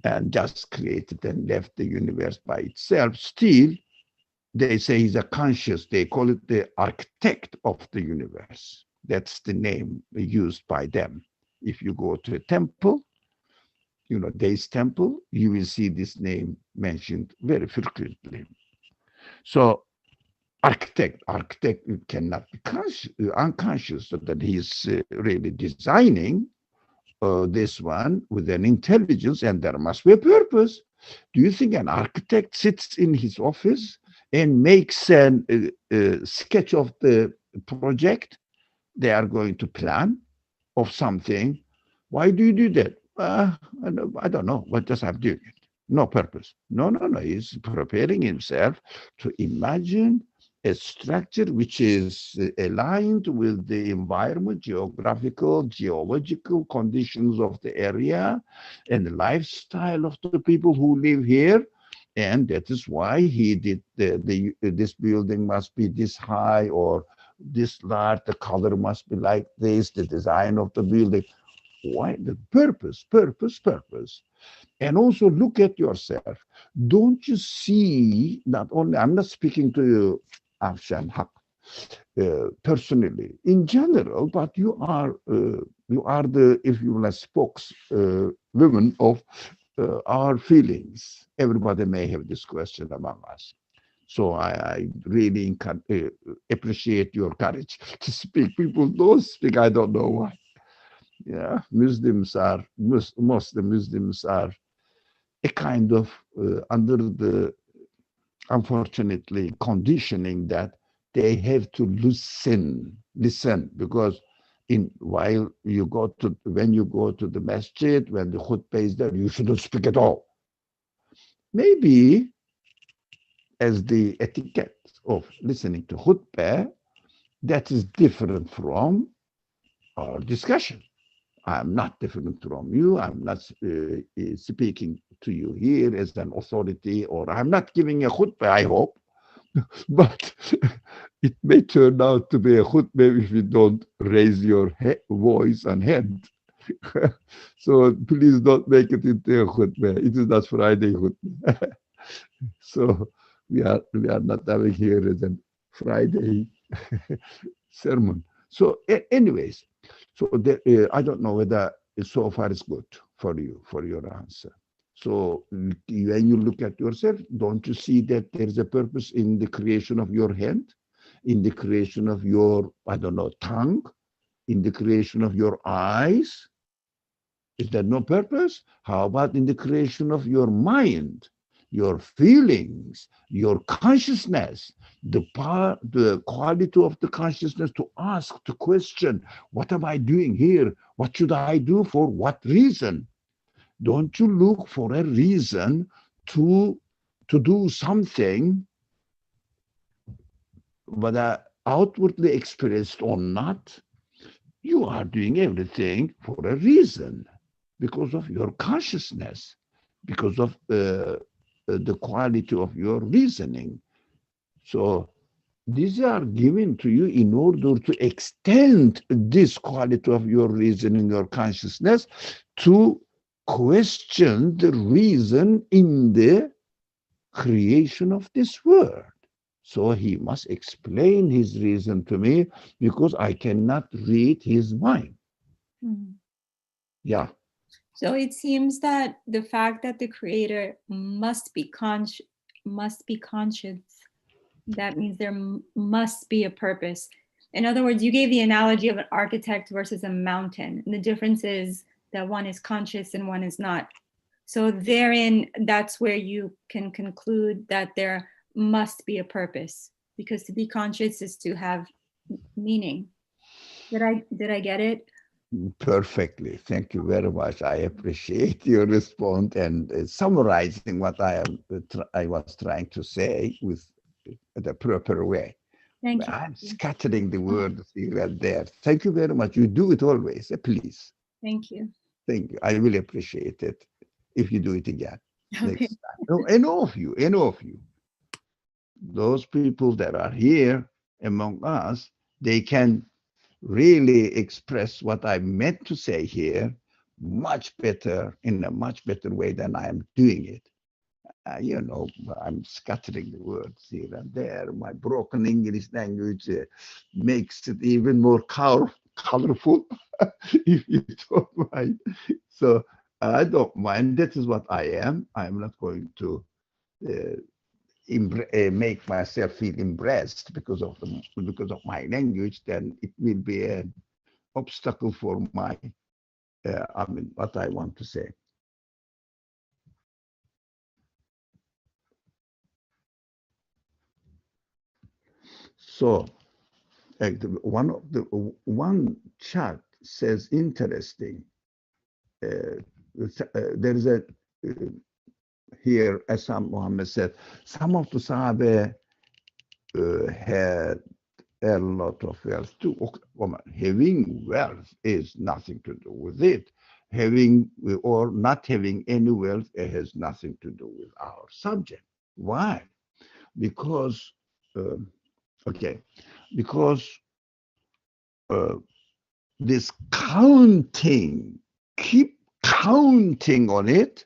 Speaker 2: and just created and left the universe by itself. Still, they say he's a conscious, they call it the architect of the universe. That's the name used by them. If you go to a temple, Day's temple, you will see this name mentioned very frequently. So architect cannot be unconscious, so that he's really designing this one with an intelligence, and there must be a purpose. Do you think an architect sits in his office and makes a sketch of the project they are going to plan of something? Why do you do that? I don't know. What does I'm doing it? No purpose. No, no, no. He's preparing himself to imagine a structure which is aligned with the environment, geographical, geological conditions of the area, and the lifestyle of the people who live here. And that is why he did this building must be this high or this large, the color must be like this, the design of the building. Why? The purpose. And also look at yourself. Don't you see, not only, I'm not speaking to you, Afshan Haq, personally, in general, but you are the, if you will, a spokes women of our feelings. Everybody may have this question among us. So I really appreciate your courage to speak. People don't speak. I don't know why. Yeah, most the Muslims are a kind of under the unfortunately conditioning that they have to listen because in while you go to when you go to the masjid when the khutbah is there you shouldn't speak at all. Maybe as the etiquette of listening to khutbah that is different from our discussion. I'm not different from you. I'm not speaking to you here as an authority, or I'm not giving a khutbah, I hope. But it may turn out to be a khutbah if you don't raise your voice and hand. So please don't make it into a khutbah. It is not Friday khutbah. So we are not having here as a Friday sermon. So, anyways, so I don't know whether so far is good for you for your answer. So when you look at yourself, don't you see that there is a purpose in the creation of your hand, in the creation of your, I don't know, tongue, in the creation of your eyes? Is there no purpose? How about in the creation of your mind, your feelings, your consciousness, the quality of the consciousness to ask, to question, what am I doing here? What should I do for what reason? Don't you look for a reason to to do something, whether outwardly expressed or not? You are doing everything for a reason because of your consciousness, because of the quality of your reasoning. So these are given to you in order to extend this quality of your reasoning, your consciousness, to question the reason in the creation of this world. So he must explain his reason to me because I cannot read his mind.
Speaker 3: Mhm.
Speaker 2: Yeah.
Speaker 3: So it seems that the fact that the creator must be conscious, that means there must be a purpose. In other words, you gave the analogy of an architect versus a mountain. And the difference is that one is conscious and one is not. So therein, that's where you can conclude that there must be a purpose, because to be conscious is to have meaning. Did I get it?
Speaker 2: Perfectly. Thank you very much. I appreciate your response and summarizing what I was trying to say with the proper way.
Speaker 3: Thank you.
Speaker 2: I'm scattering the words here and there. Thank you very much. You do it always. Please.
Speaker 3: Thank you.
Speaker 2: Thank you. I will appreciate it if you do it again
Speaker 3: Okay.
Speaker 2: next time. No, any of you, those people that are here among us, they can really express what I meant to say here much better, in a much better way than I am doing it. You know, I'm scattering the words here and there. My broken English language makes it even more colorful, if you don't mind. So I don't mind. That is what I am. I'm not going to uh, make myself feel embarrassed because of my language. Then it will be an obstacle for my, I mean, what I want to say. So one chat says interesting. There is a here, as Muhammad said, some of the Sahabe had a lot of wealth too. Having wealth is nothing to do with it. Having or not having any wealth, it has nothing to do with our subject. Why? Because, um, okay, because uh, this counting, keep counting on it,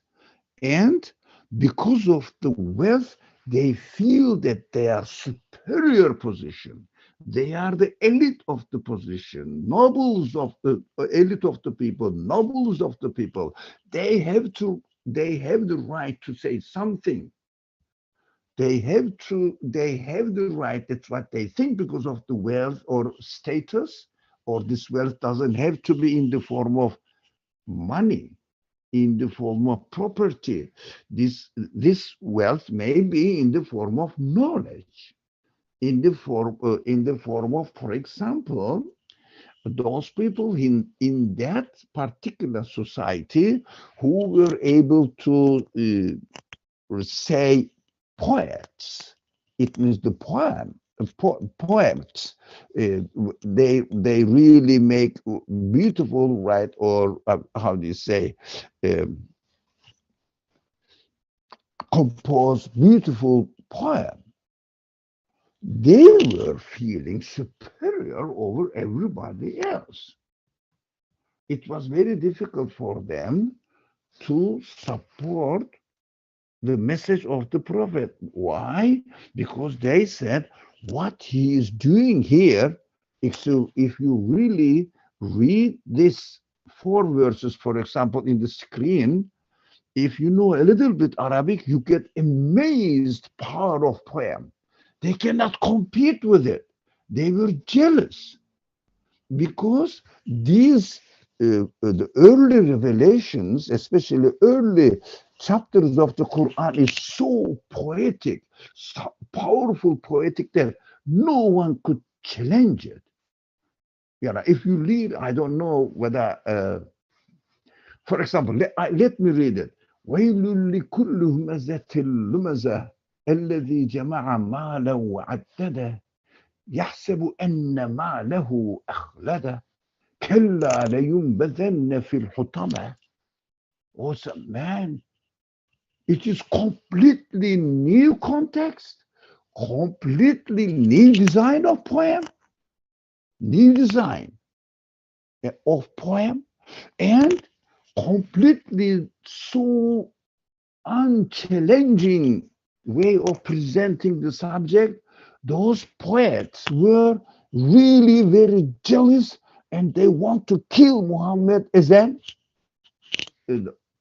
Speaker 2: and because of the wealth, they feel that they are superior position. They are the elite of the position, nobles of the elite of the people, nobles of the people. They have the right to say something. They have the right. That's what they think because of the wealth or status, or this wealth doesn't have to be in the form of money, in the form of property. This wealth may be in the form of knowledge, in the form of, for example, those people in that particular society who were able to say poets. It means the poems. They really make beautiful, right? Or how do you say? Um, compose beautiful poem. They were feeling superior over everybody else. It was very difficult for them to support the message of the prophet. Why? Because they said what he is doing here, if you really read these four verses, for example, in the screen, if you know a little bit Arabic, you get amazed power of poem. They cannot compete with it. They were jealous because these the early revelations, especially early chapters of the Quran, is so poetic, so powerful poetic that no one could challenge it. You know, if you read, I don't know whether, for example, let me read it. ويل لكل همزة لمزة الذي جمع مالا وعدده يحسب أن ماله أخلده كلا لينبذن في الحطمة. Awesome, man. It is completely new context, completely new design of poem, new design of poem, and completely so unchallenging way of presenting the subject. Those poets were really very jealous, and they want to kill Muhammad as an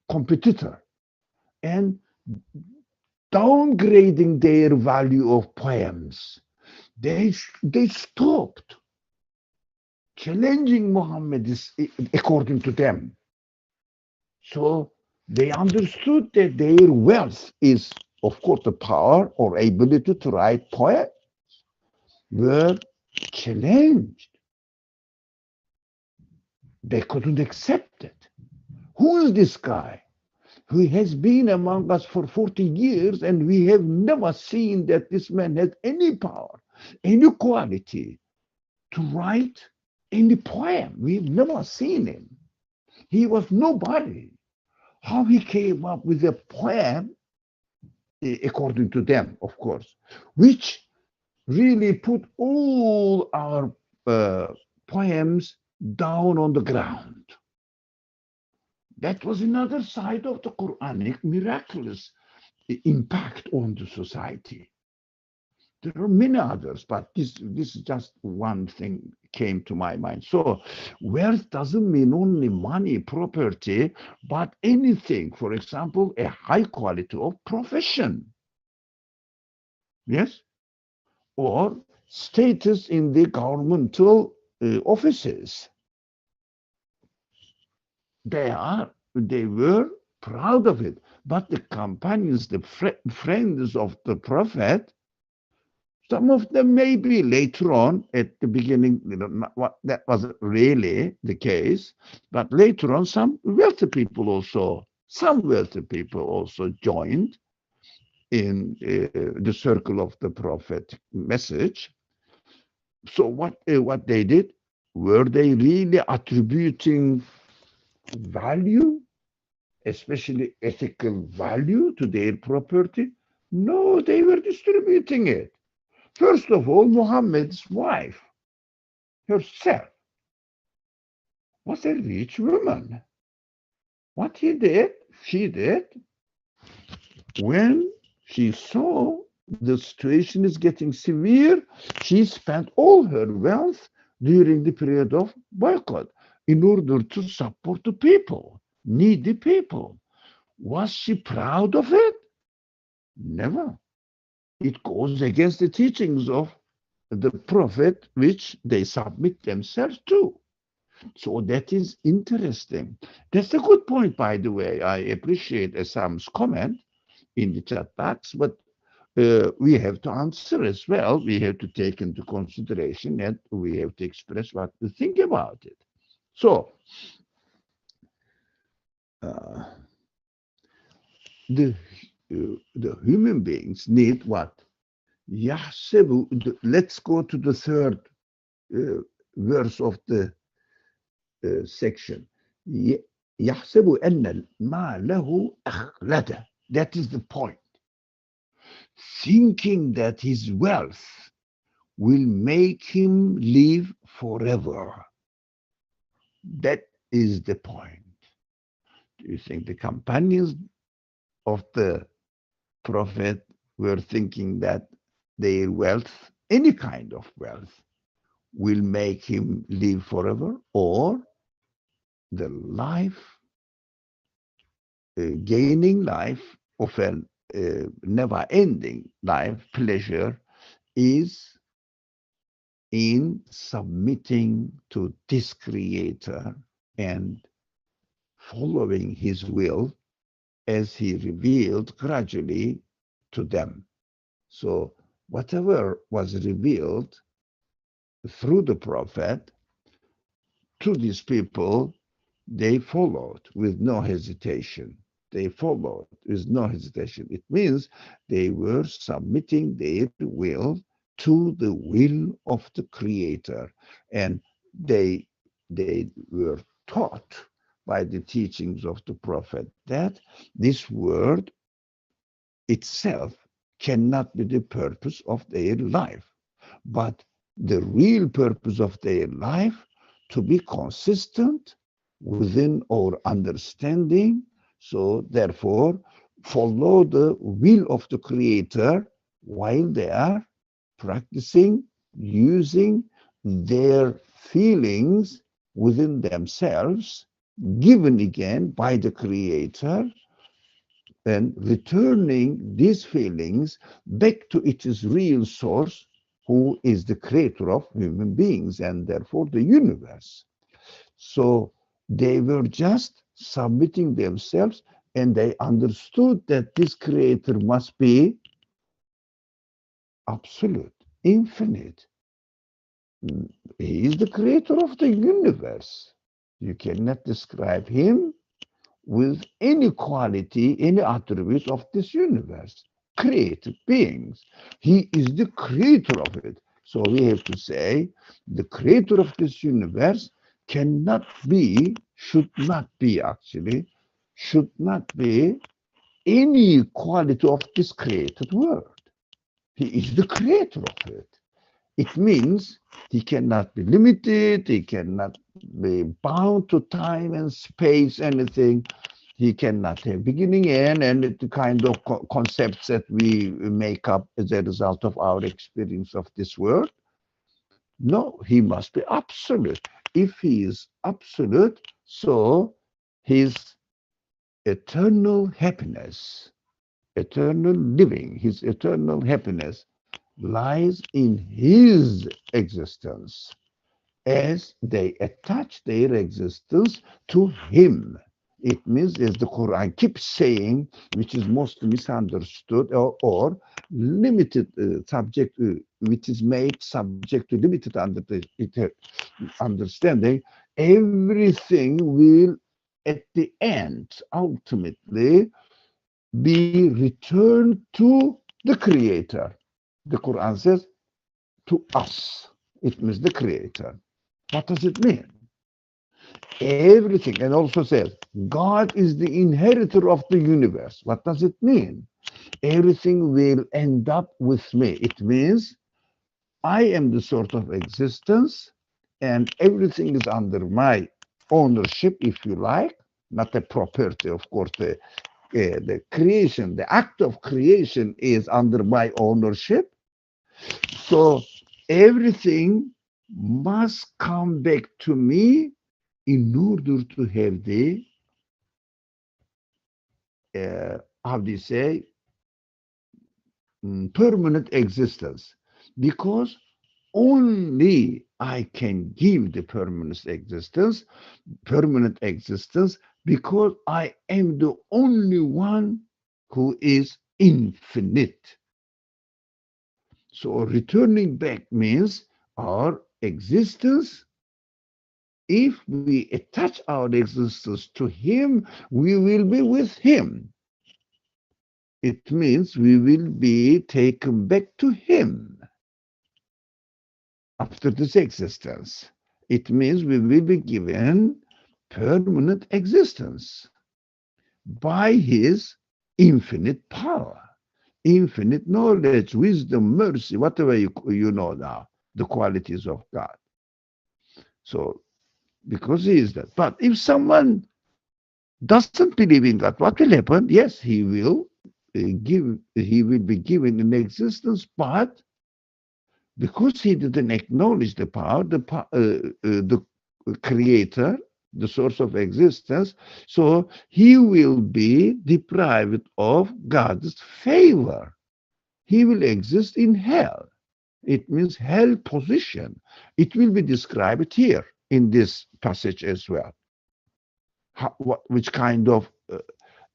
Speaker 2: competitor, and downgrading their value of poems. They stopped challenging Muhammad according to them. So they understood that their wealth is, of course, the power or ability to write poems were challenged. They couldn't accept it. Who is this guy who has been among us for 40 years and we have never seen that this man has any power? any quality to write any poem. We've never seen him. He was nobody. How he came up with a poem, according to them, of course, which really put all our uh, poems down on the ground. That was another side of the Quranic miraculous impact on the society. There are many others, but this is just one thing came to my mind. So wealth doesn't mean only money, property, but anything. For example, a high quality of profession, yes, or status in the governmental offices. They were proud of it. But the companions, the friends of the prophet, some of them maybe later on at the beginning, that wasn't really the case. But later on, some wealthy people also joined in the circle of the prophet message. So what they did, were they really attributing value, especially ethical value, to their property? No, they were distributing it. First of all, Muhammad's wife herself was a rich woman. What she did, when she saw the situation is getting severe, she spent all her wealth during the period of boycott in order to support the people, needy people. Was she proud of it? Never. It goes against the teachings of the prophet, which they submit themselves to. So that is interesting. That's a good point, by the way. I appreciate Sam's comment in the chat box, but we have to answer as well. We have to take into consideration and we have to express what we think about it. So, uh, the the human beings need what? يحسب. Let's go to the third verse of the section. يحسب أن ماله أخلده. That is the point. Thinking that his wealth will make him live forever. That is the point. Do you think the companions of the prophet were thinking that their wealth, any kind of wealth, will make him live forever, or the life, gaining life of a never-ending life, pleasure, is in submitting to this creator and following his will as he revealed gradually to them. So whatever was revealed through the prophet to these people, they followed with no hesitation. They followed with no hesitation. It means they were submitting their will to the will of the Creator, and they were taught by the teachings of the prophet that this word itself cannot be the purpose of their life, but the real purpose of their life to be consistent within our understanding. So therefore, follow the will of the Creator while they are practicing using their feelings within themselves, given again by the Creator, and returning these feelings back to its real source, who is the creator of human beings and therefore the universe. So they were just submitting themselves, and they understood that this creator must be absolute, infinite. He is the creator of the universe. You cannot describe him with any quality, any attribute of this universe, created beings. He is the creator of it. So we have to say the creator of this universe cannot be, should not be actually, should not be any quality of this created world. He is the creator of it. It means he cannot be limited, he cannot be bound to time and space, anything. He cannot have beginning and the kind of concepts that we make up as a result of our experience of this world. No, he must be absolute. If he is absolute, so his eternal happiness, eternal living, his eternal happiness lies in his existence as they attach their existence to him. It means, as the Quran keeps saying, which is most misunderstood or limited subject, which is made subject to limited understanding, everything will at the end ultimately be returned to the Creator. The Quran says, to us. It means the Creator. What does it mean? Everything, and also says, God is the inheritor of the universe. What does it mean? Everything will end up with me. It means I am the sort of existence, and everything is under my ownership, if you like, not a property, of course. The creation, the act of creation is under my ownership. So everything must come back to me in order to have the, how do you say, permanent existence. Because only I can give the permanent existence, because I am the only one who is infinite. So returning back means our existence. If we attach our existence to him, we will be with him. It means we will be taken back to him after this existence. It means we will be given permanent existence by his infinite power, infinite knowledge, wisdom, mercy, whatever you know now, the qualities of God. So, because he is that. But if someone doesn't believe in God, what will happen? Yes, he will be given an existence, but because he didn't acknowledge the power, the creator, the source of existence, so he will be deprived of God's favor. He will exist in hell. It means hell position. It will be described here in this passage as well. Which kind of,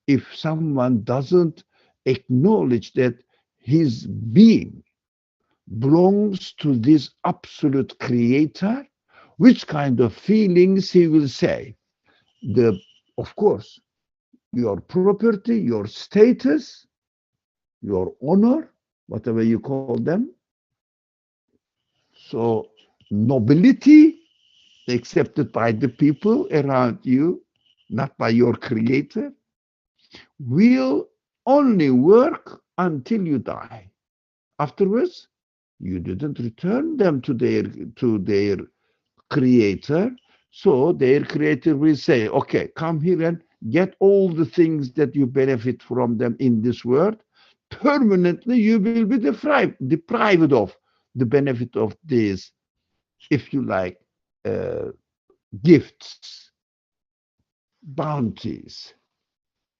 Speaker 2: if someone doesn't acknowledge that his being belongs to this absolute creator, which kind of feelings he will say? The, of course, your property, your status, your honor, whatever you call them. So nobility accepted by the people around you, not by your creator, will only work until you die. Afterwards, you didn't return them to their creator. So their creator will say, okay, come here and get all the things that you benefit from them in this world. Permanently, you will be deprived of the benefit of these, if you like, uh, gifts, bounties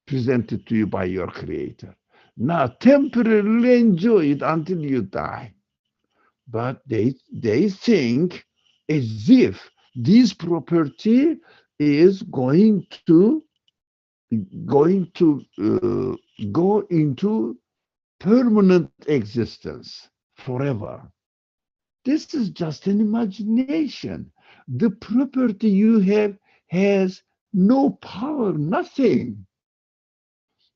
Speaker 2: presented to you by your creator. Now, temporarily enjoy it until you die. But they think as if this property is going to go into permanent existence forever. This is just an imagination. The property you have has no power, nothing.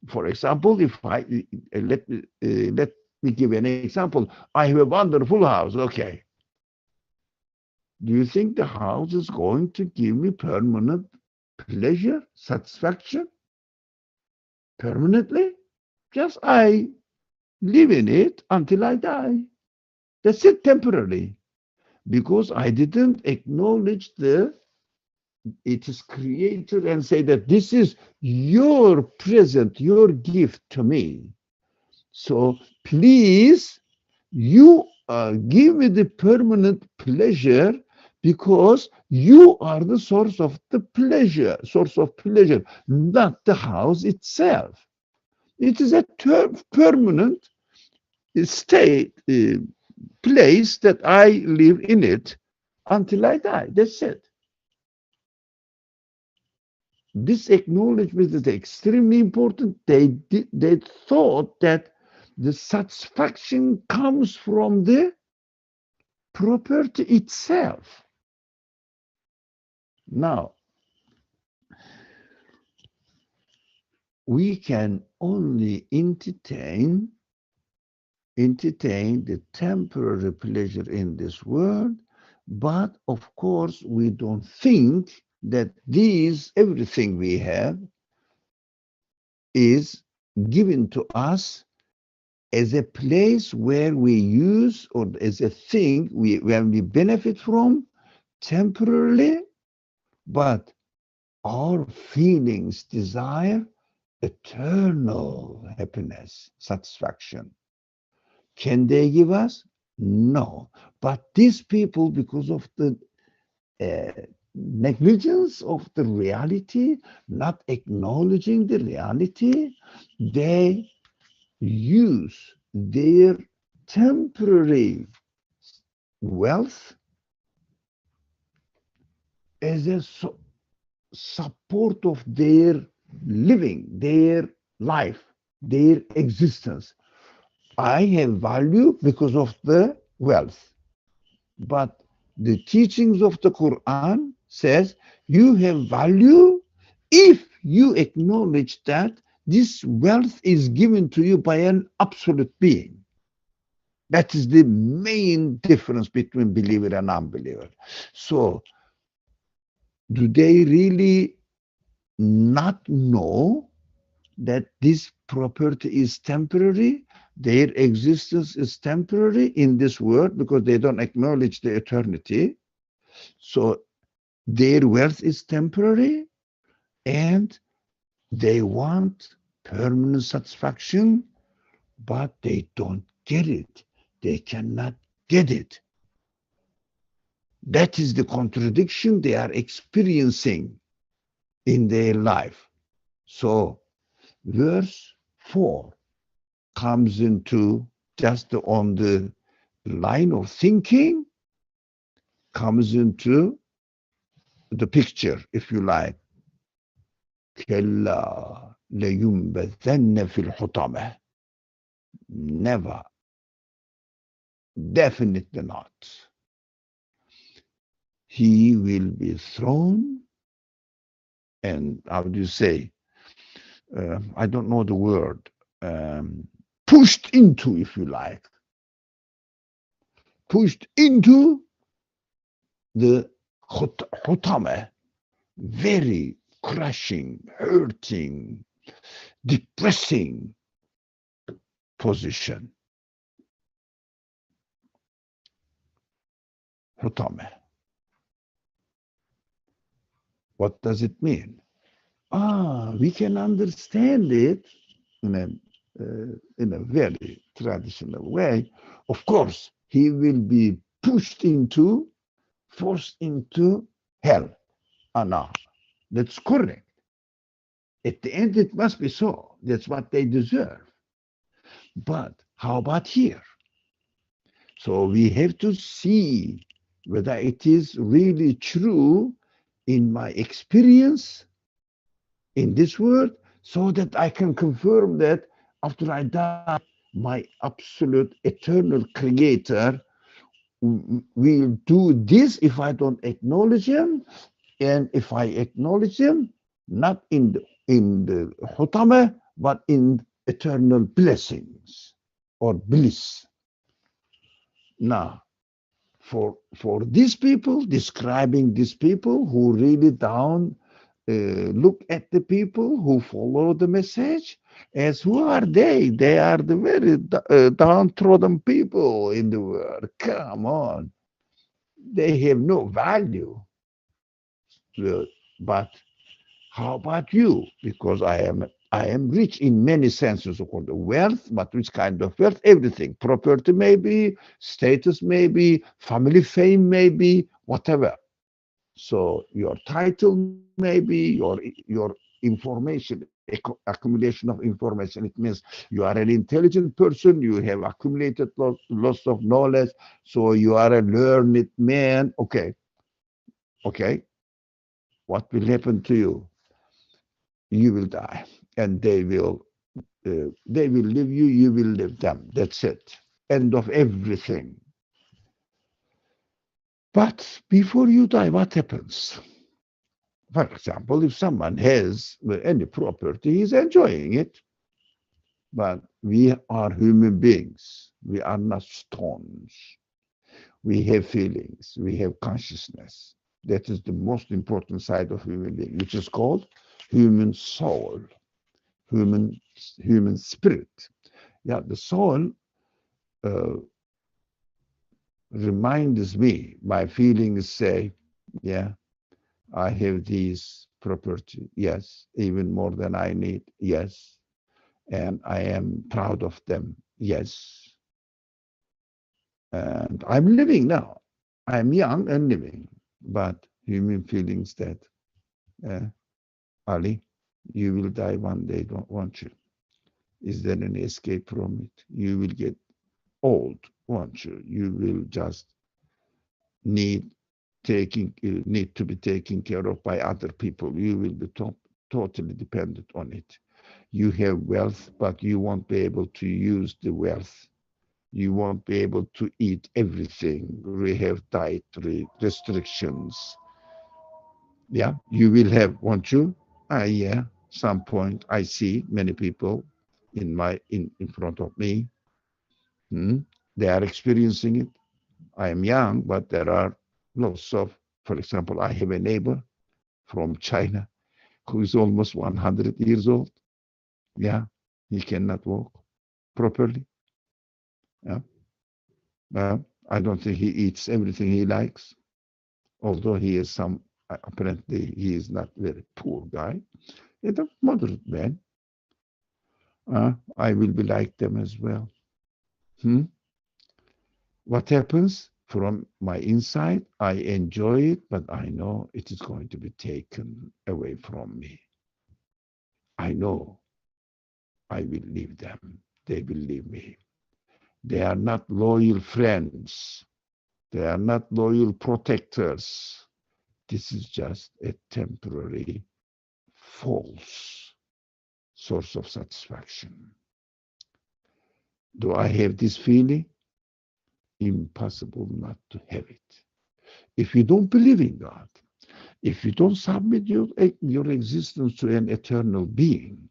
Speaker 2: For example, if let me give you an example. I have a wonderful house. Okay, Do you think the house is going to give me permanent pleasure, satisfaction, permanently? Just I live in it until I die. That's it temporarily. Because I didn't acknowledge the its creator and say that this is your present, your gift to me. So please, you give me the permanent pleasure because you are the source of pleasure, not the house itself. It is a permanent state, place that I live in it until I die. That's it. This acknowledgement is extremely important. They thought that the satisfaction comes from the property itself. Now, we can only entertain the temporary pleasure in this world, but of course, we don't think that these everything we have is given to us as a place where we use or as a thing when we benefit from temporarily, but our feelings desire eternal happiness, satisfaction. Can they give us? No. But these people, because of the negligence of the reality, not acknowledging the reality, they use their temporary wealth as a support of their living, their life, their existence. I have value because of the wealth. But the teachings of the Quran says you have value if you acknowledge that this wealth is given to you by an absolute being. That is the main difference between believer and unbeliever. So, do they really not know that this property is temporary? Their existence is temporary in this world because they don't acknowledge the eternity. So, their wealth is temporary and they want permanent satisfaction, but they don't get it. They cannot get it. That is the contradiction they are experiencing in their life. So, verse 4 comes into just on the line of thinking, comes into the picture, if you like. كلا لينبذن في الحطمة. Never, definitely not. He will be thrown, and how do you say? I don't know the word. Pushed into, if you like, pushed into the hutame, very crushing, hurting, depressing position. Hutame. What does it mean? We can understand it in a very traditional way. Of course, he will be pushed into, forced into hell. No, that's correct. At the end, it must be so. That's what they deserve. But how about here? So we have to see whether it is really true in my experience in this world so that I can confirm that after I die, my absolute eternal creator will do this if I don't acknowledge him. And if I acknowledge him, not in the hutama, but in eternal blessings or bliss. Now, for these people, describing these people who really down look at the people who follow the message as who are they? They are the very downtrodden people in the world. Come on, they have no value. Uh, But how about you? Because I am rich in many senses of the wealth, but which kind of wealth? Everything. Property maybe, status maybe, family fame maybe, whatever. So your title maybe, your information, accumulation of information. It means you are an intelligent person. You have accumulated lots of knowledge. So you are a learned man. Okay, okay. What will happen to you? You will die, and they will live you. You will live them. That's it. End of everything. But before you die, what happens? For example, if someone has any property, he's enjoying it. But we are human beings. We are not stones. We have feelings. We have consciousness. That is the most important side of human being, which is called human soul, human human spirit. Yeah, the soul uh, reminds me. My feelings say, yeah, I have these property. Yes, even more than I need. Yes, and I am proud of them. Yes, and I'm living now. I'm young and living, but human feelings that, uh, Ali, you will die one day, don't want you? Is there any escape from it? You will get old, won't you? You will just need need to be taken care of by other people. You will be totally dependent on it. You have wealth, but you won't be able to use the wealth. You won't be able to eat everything. We have dietary restrictions. Yeah, you will have, won't you? Yeah, some point I see many people in front of me. Hmm, they are experiencing it. I am young, but there are lots of, for example, I have a neighbor from China who is almost 100 years old. Yeah, he cannot walk properly. Yeah, I don't think he eats everything he likes, although he is apparently he is not very poor guy. He's a moderate man. I will be like them as well. Hmm? What happens from my inside? I enjoy it, but I know it is going to be taken away from me. I know I will leave them. They will leave me. They are not loyal friends. They are not loyal protectors. This is just a temporary, false source of satisfaction. Do I have this feeling? Impossible not to have it. If you don't believe in God, if you don't submit your existence to an eternal being,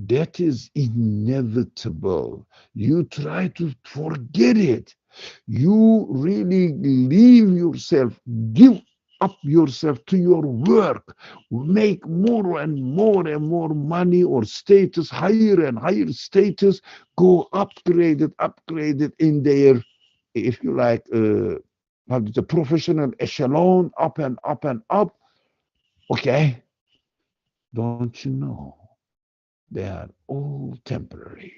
Speaker 2: that is inevitable. You try to forget it. You really leave yourself, give up yourself to your work, make more and more and more money or status, higher and higher status, go upgrade it in their, if you like, the professional echelon, up and up and up. Okay, don't you know they are all temporary?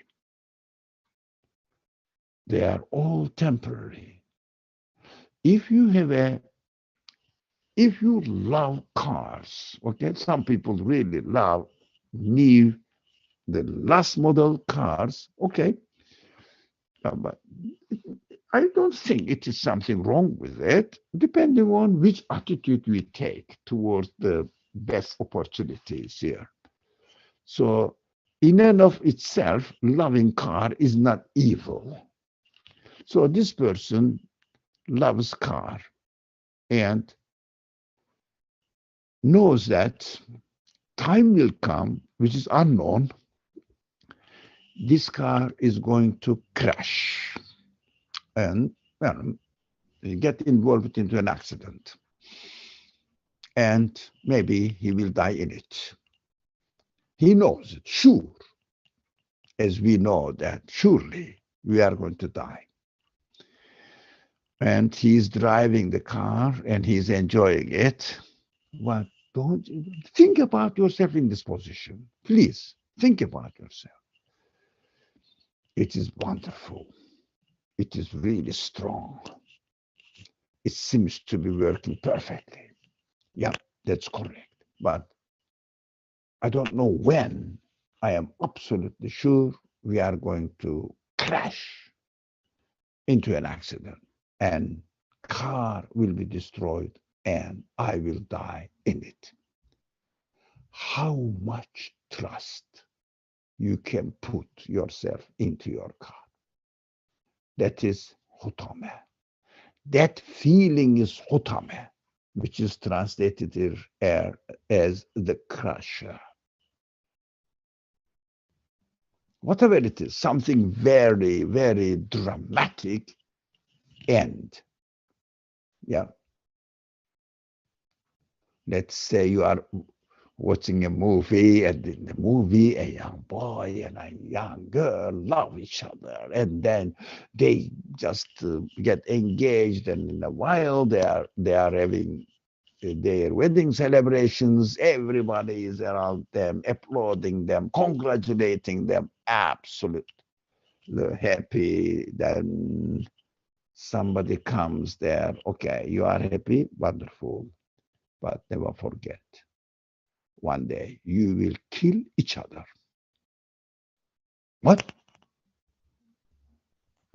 Speaker 2: They are all temporary. If you have a, if you love cars, okay, some people really love new, the last model cars, okay, but I don't think it is something wrong with it, depending on which attitude we take towards the best opportunities here. So, in and of itself, loving car is not evil. So this person loves car and knows that time will come, which is unknown, this car is going to crash. And well, get involved into an accident, and maybe he will die in it. He knows it, sure, as we know that surely we are going to die. And he's driving the car and he's enjoying it. But don't think about yourself in this position. Please think about yourself. It is wonderful. It is really strong. It seems to be working perfectly. Yeah, that's correct. But I don't know when. I am absolutely sure we are going to crash into an accident and car will be destroyed and I will die in it. How much trust you can put yourself into your car? That is hutame. That feeling is hutame, which is translated here as the crusher. Whatever it is, something very, very dramatic end. Yeah. Let's say you are watching a movie, and in the movie, a young boy and a young girl love each other, and then they just get engaged, and in a while they are having their wedding celebrations. Everybody is around them, applauding them, congratulating them, absolutely happy. Then somebody comes there. Okay, you are happy, wonderful, but never forget, one day you will kill each other. What?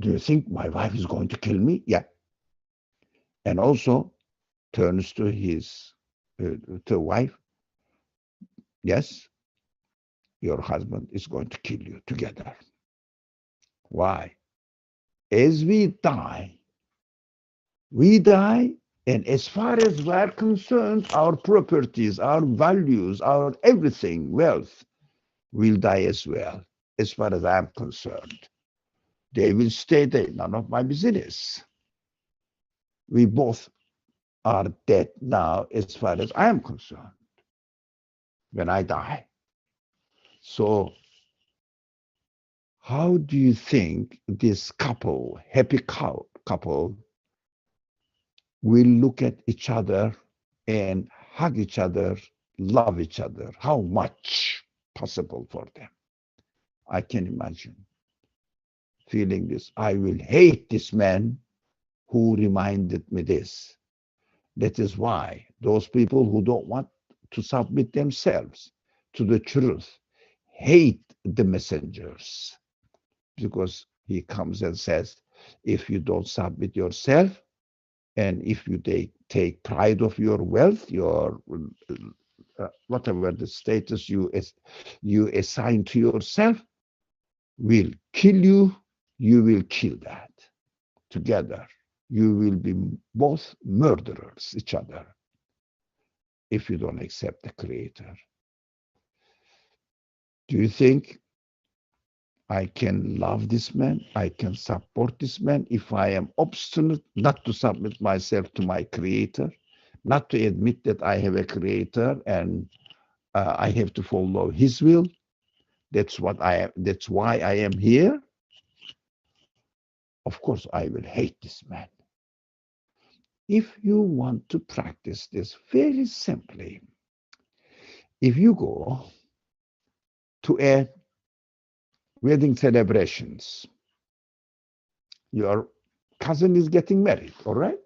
Speaker 2: Do you think my wife is going to kill me? Yeah. And also turns to his to wife. Yes, your husband is going to kill you together. Why? As we die, and as far as we're concerned, our properties, our values, our everything, wealth, will die as well. As far as I'm concerned, they will stay there. None of my business. We both are dead now, as far as I am concerned, when I die. So, how do you think this couple, happy couple, will look at each other and hug each other, love each other? How much possible for them? I can imagine feeling this. I will hate this man who reminded me this. That is why those people who don't want to submit themselves to the truth hate the messengers, because he comes and says, if you don't submit yourself, and if you take pride of your wealth, your whatever the status you assign to yourself, will kill you, you will kill that together. You will be both murderers each other if you don't accept the Creator. Do you think I can love this man? I can support this man if I am obstinate not to submit myself to my Creator, not to admit that I have a Creator and I have to follow His will? That's what I am. That's why I am here. Of course, I will hate this man. If you want to practice this very simply, if you go to a wedding celebrations, your cousin is getting married, all right?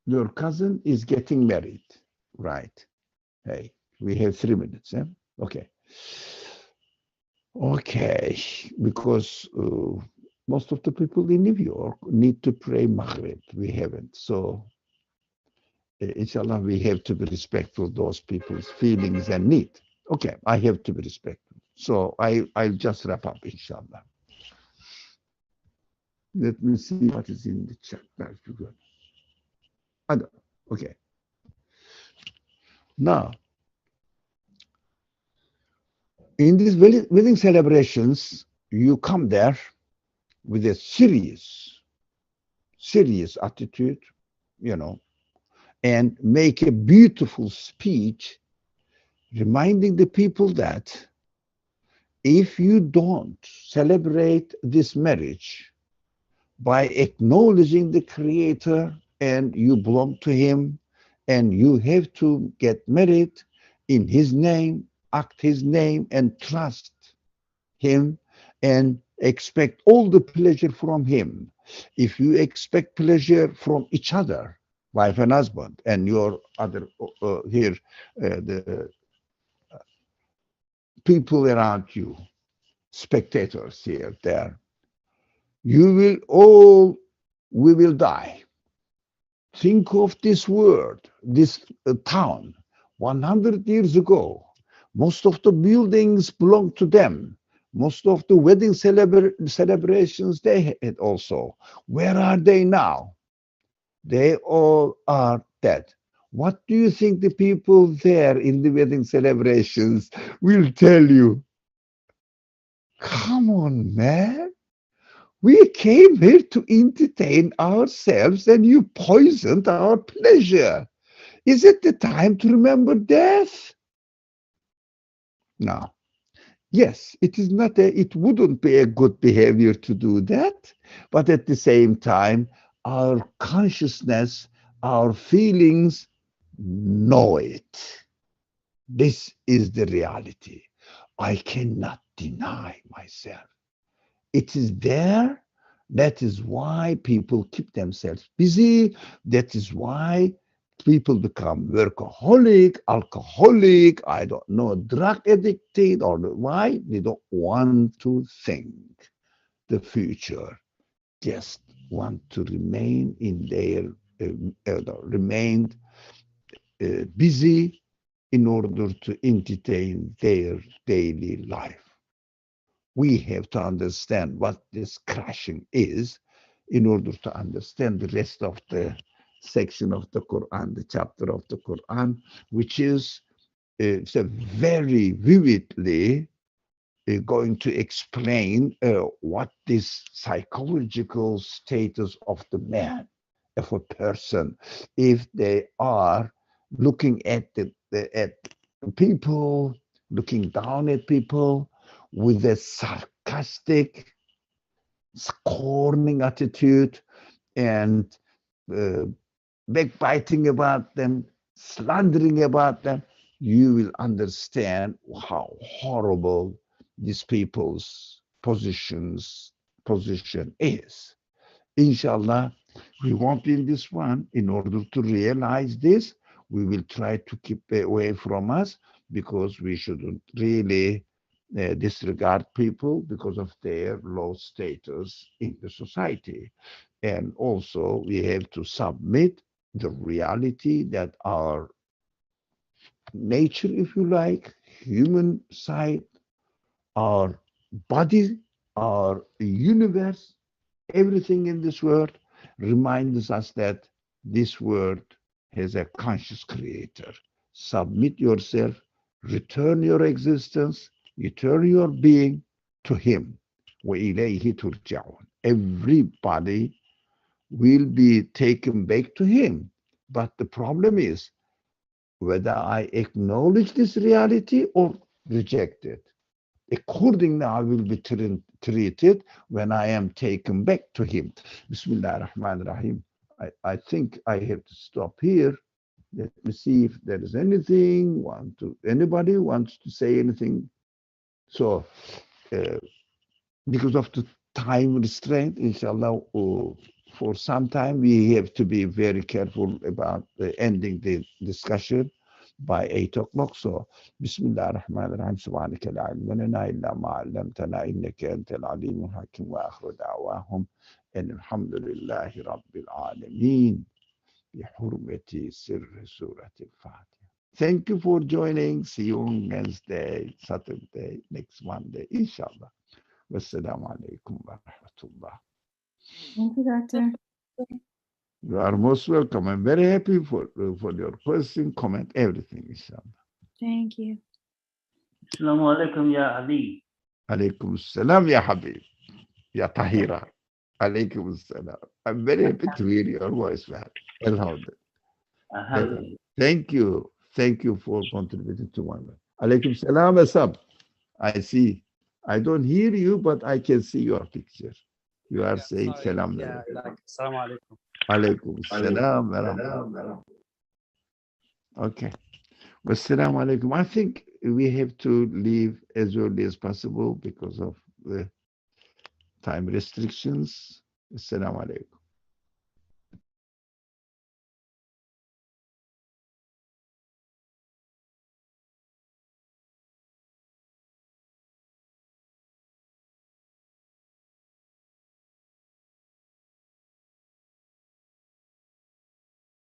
Speaker 2: Your cousin is getting married, right? Hey, we have 3 minutes, eh? Okay. Okay, because most of the people in New York need to pray Maghrib. We haven't. So, inshallah, we have to be respectful of those people's feelings and need. Okay, I have to be respectful. So, I'll just wrap up, inshallah. Let me see what is in the chat. That's good. Okay. Now, in these wedding celebrations, you come there with a serious. serious attitude, you know, and make a beautiful speech reminding the people that if you don't celebrate this marriage by acknowledging the creator and you belong to him and you have to get married in his name, act his name and trust him and expect all the pleasure from him. If you expect pleasure from each other, wife and husband, and your other here, the people around you, spectators here, there, you will all, we will die. Think of this world, this town, 100 years ago. Most of the buildings belonged to them. Most of the wedding celebrations they had also. Where are they now? They all are dead. What do you think the people there in the wedding celebrations will tell you? Come on, man. We came here to entertain ourselves and you poisoned our pleasure. Is it the time to remember death? No. Yes, it is not a, it wouldn't be a good behavior to do that, but at the same time, our consciousness, our feelings know it. This is the reality. I cannot deny myself. It is there. That is why people keep themselves busy. That is why people become workaholic, alcoholic, I don't know, drug addicted, or why they don't want to think the future, just want to remain in their remain busy in order to entertain their daily life. We have to understand what this crashing is in order to understand the rest of the section of the Quran, the chapter of the Quran, which is it's a very vividly going to explain what this psychological status of the man, of a person, if they are looking at at people, looking down at people with a sarcastic, scorning attitude and uh, backbiting about them, slandering about them, you will understand how horrible these people's position is. Inshallah, we won't be in this one. In order to realize this, we will try to keep away from us because we shouldn't really disregard people because of their low status in the society. And also, we have to submit the reality that our nature, if you like, human side, our body, our universe, everything in this world reminds us that this world has a conscious creator. Submit yourself, return your existence, return your being to him. وَإِلَيْهِ تُرْجَعُونَ. Everybody will be taken back to him. But the problem is whether I acknowledge this reality or reject it. Accordingly, I will be treated when I am taken back to him. Bismillah ar-Rahman ar-Rahim. I think I have to stop here. Let me see if there is anything. Anybody wants to say anything? So, uh, because of the time restraint, inshallah, for some time we have to be very careful about ending the discussion by 8 o'clock. So, Bismillah ar-Rahman ar-Rahim, Subhanaka la ilma lana illa ma 'allamtana innaka antal alimul hakim wa akhiru da'wahum and alhamdulillahi rabbil alameen bi hurmati sirr surat al-Fatiha. Thank you for joining. See you on Wednesday, Saturday, next Monday, inshallah. Wassalamu alaikum wa rahmatullah.
Speaker 3: Thank you, Doctor.
Speaker 2: You are most welcome. I'm very happy for your question, comment, everything, inshallah.
Speaker 3: Thank you.
Speaker 4: Assalamu alaikum, Ya Ali.
Speaker 2: Alaikum salam, ya Habib, ya Tahira. Alaikum assalam. I'm very happy to hear your voice, man. Alhamdulillah. Thank you. Thank you for contributing to my mind. Alaikum salam, Asab. I see. I don't hear you, but I can see your picture. You are
Speaker 4: Yeah,
Speaker 2: saying
Speaker 4: sorry.
Speaker 2: salam
Speaker 4: Yeah,
Speaker 2: alaikum.
Speaker 4: like Assalamu alaikum.
Speaker 2: Alaikum salam wa rahmatullah. Okay. Wassalamu alaikum. I think we have to leave as early as possible because of the time restrictions. Assalamu alaikum.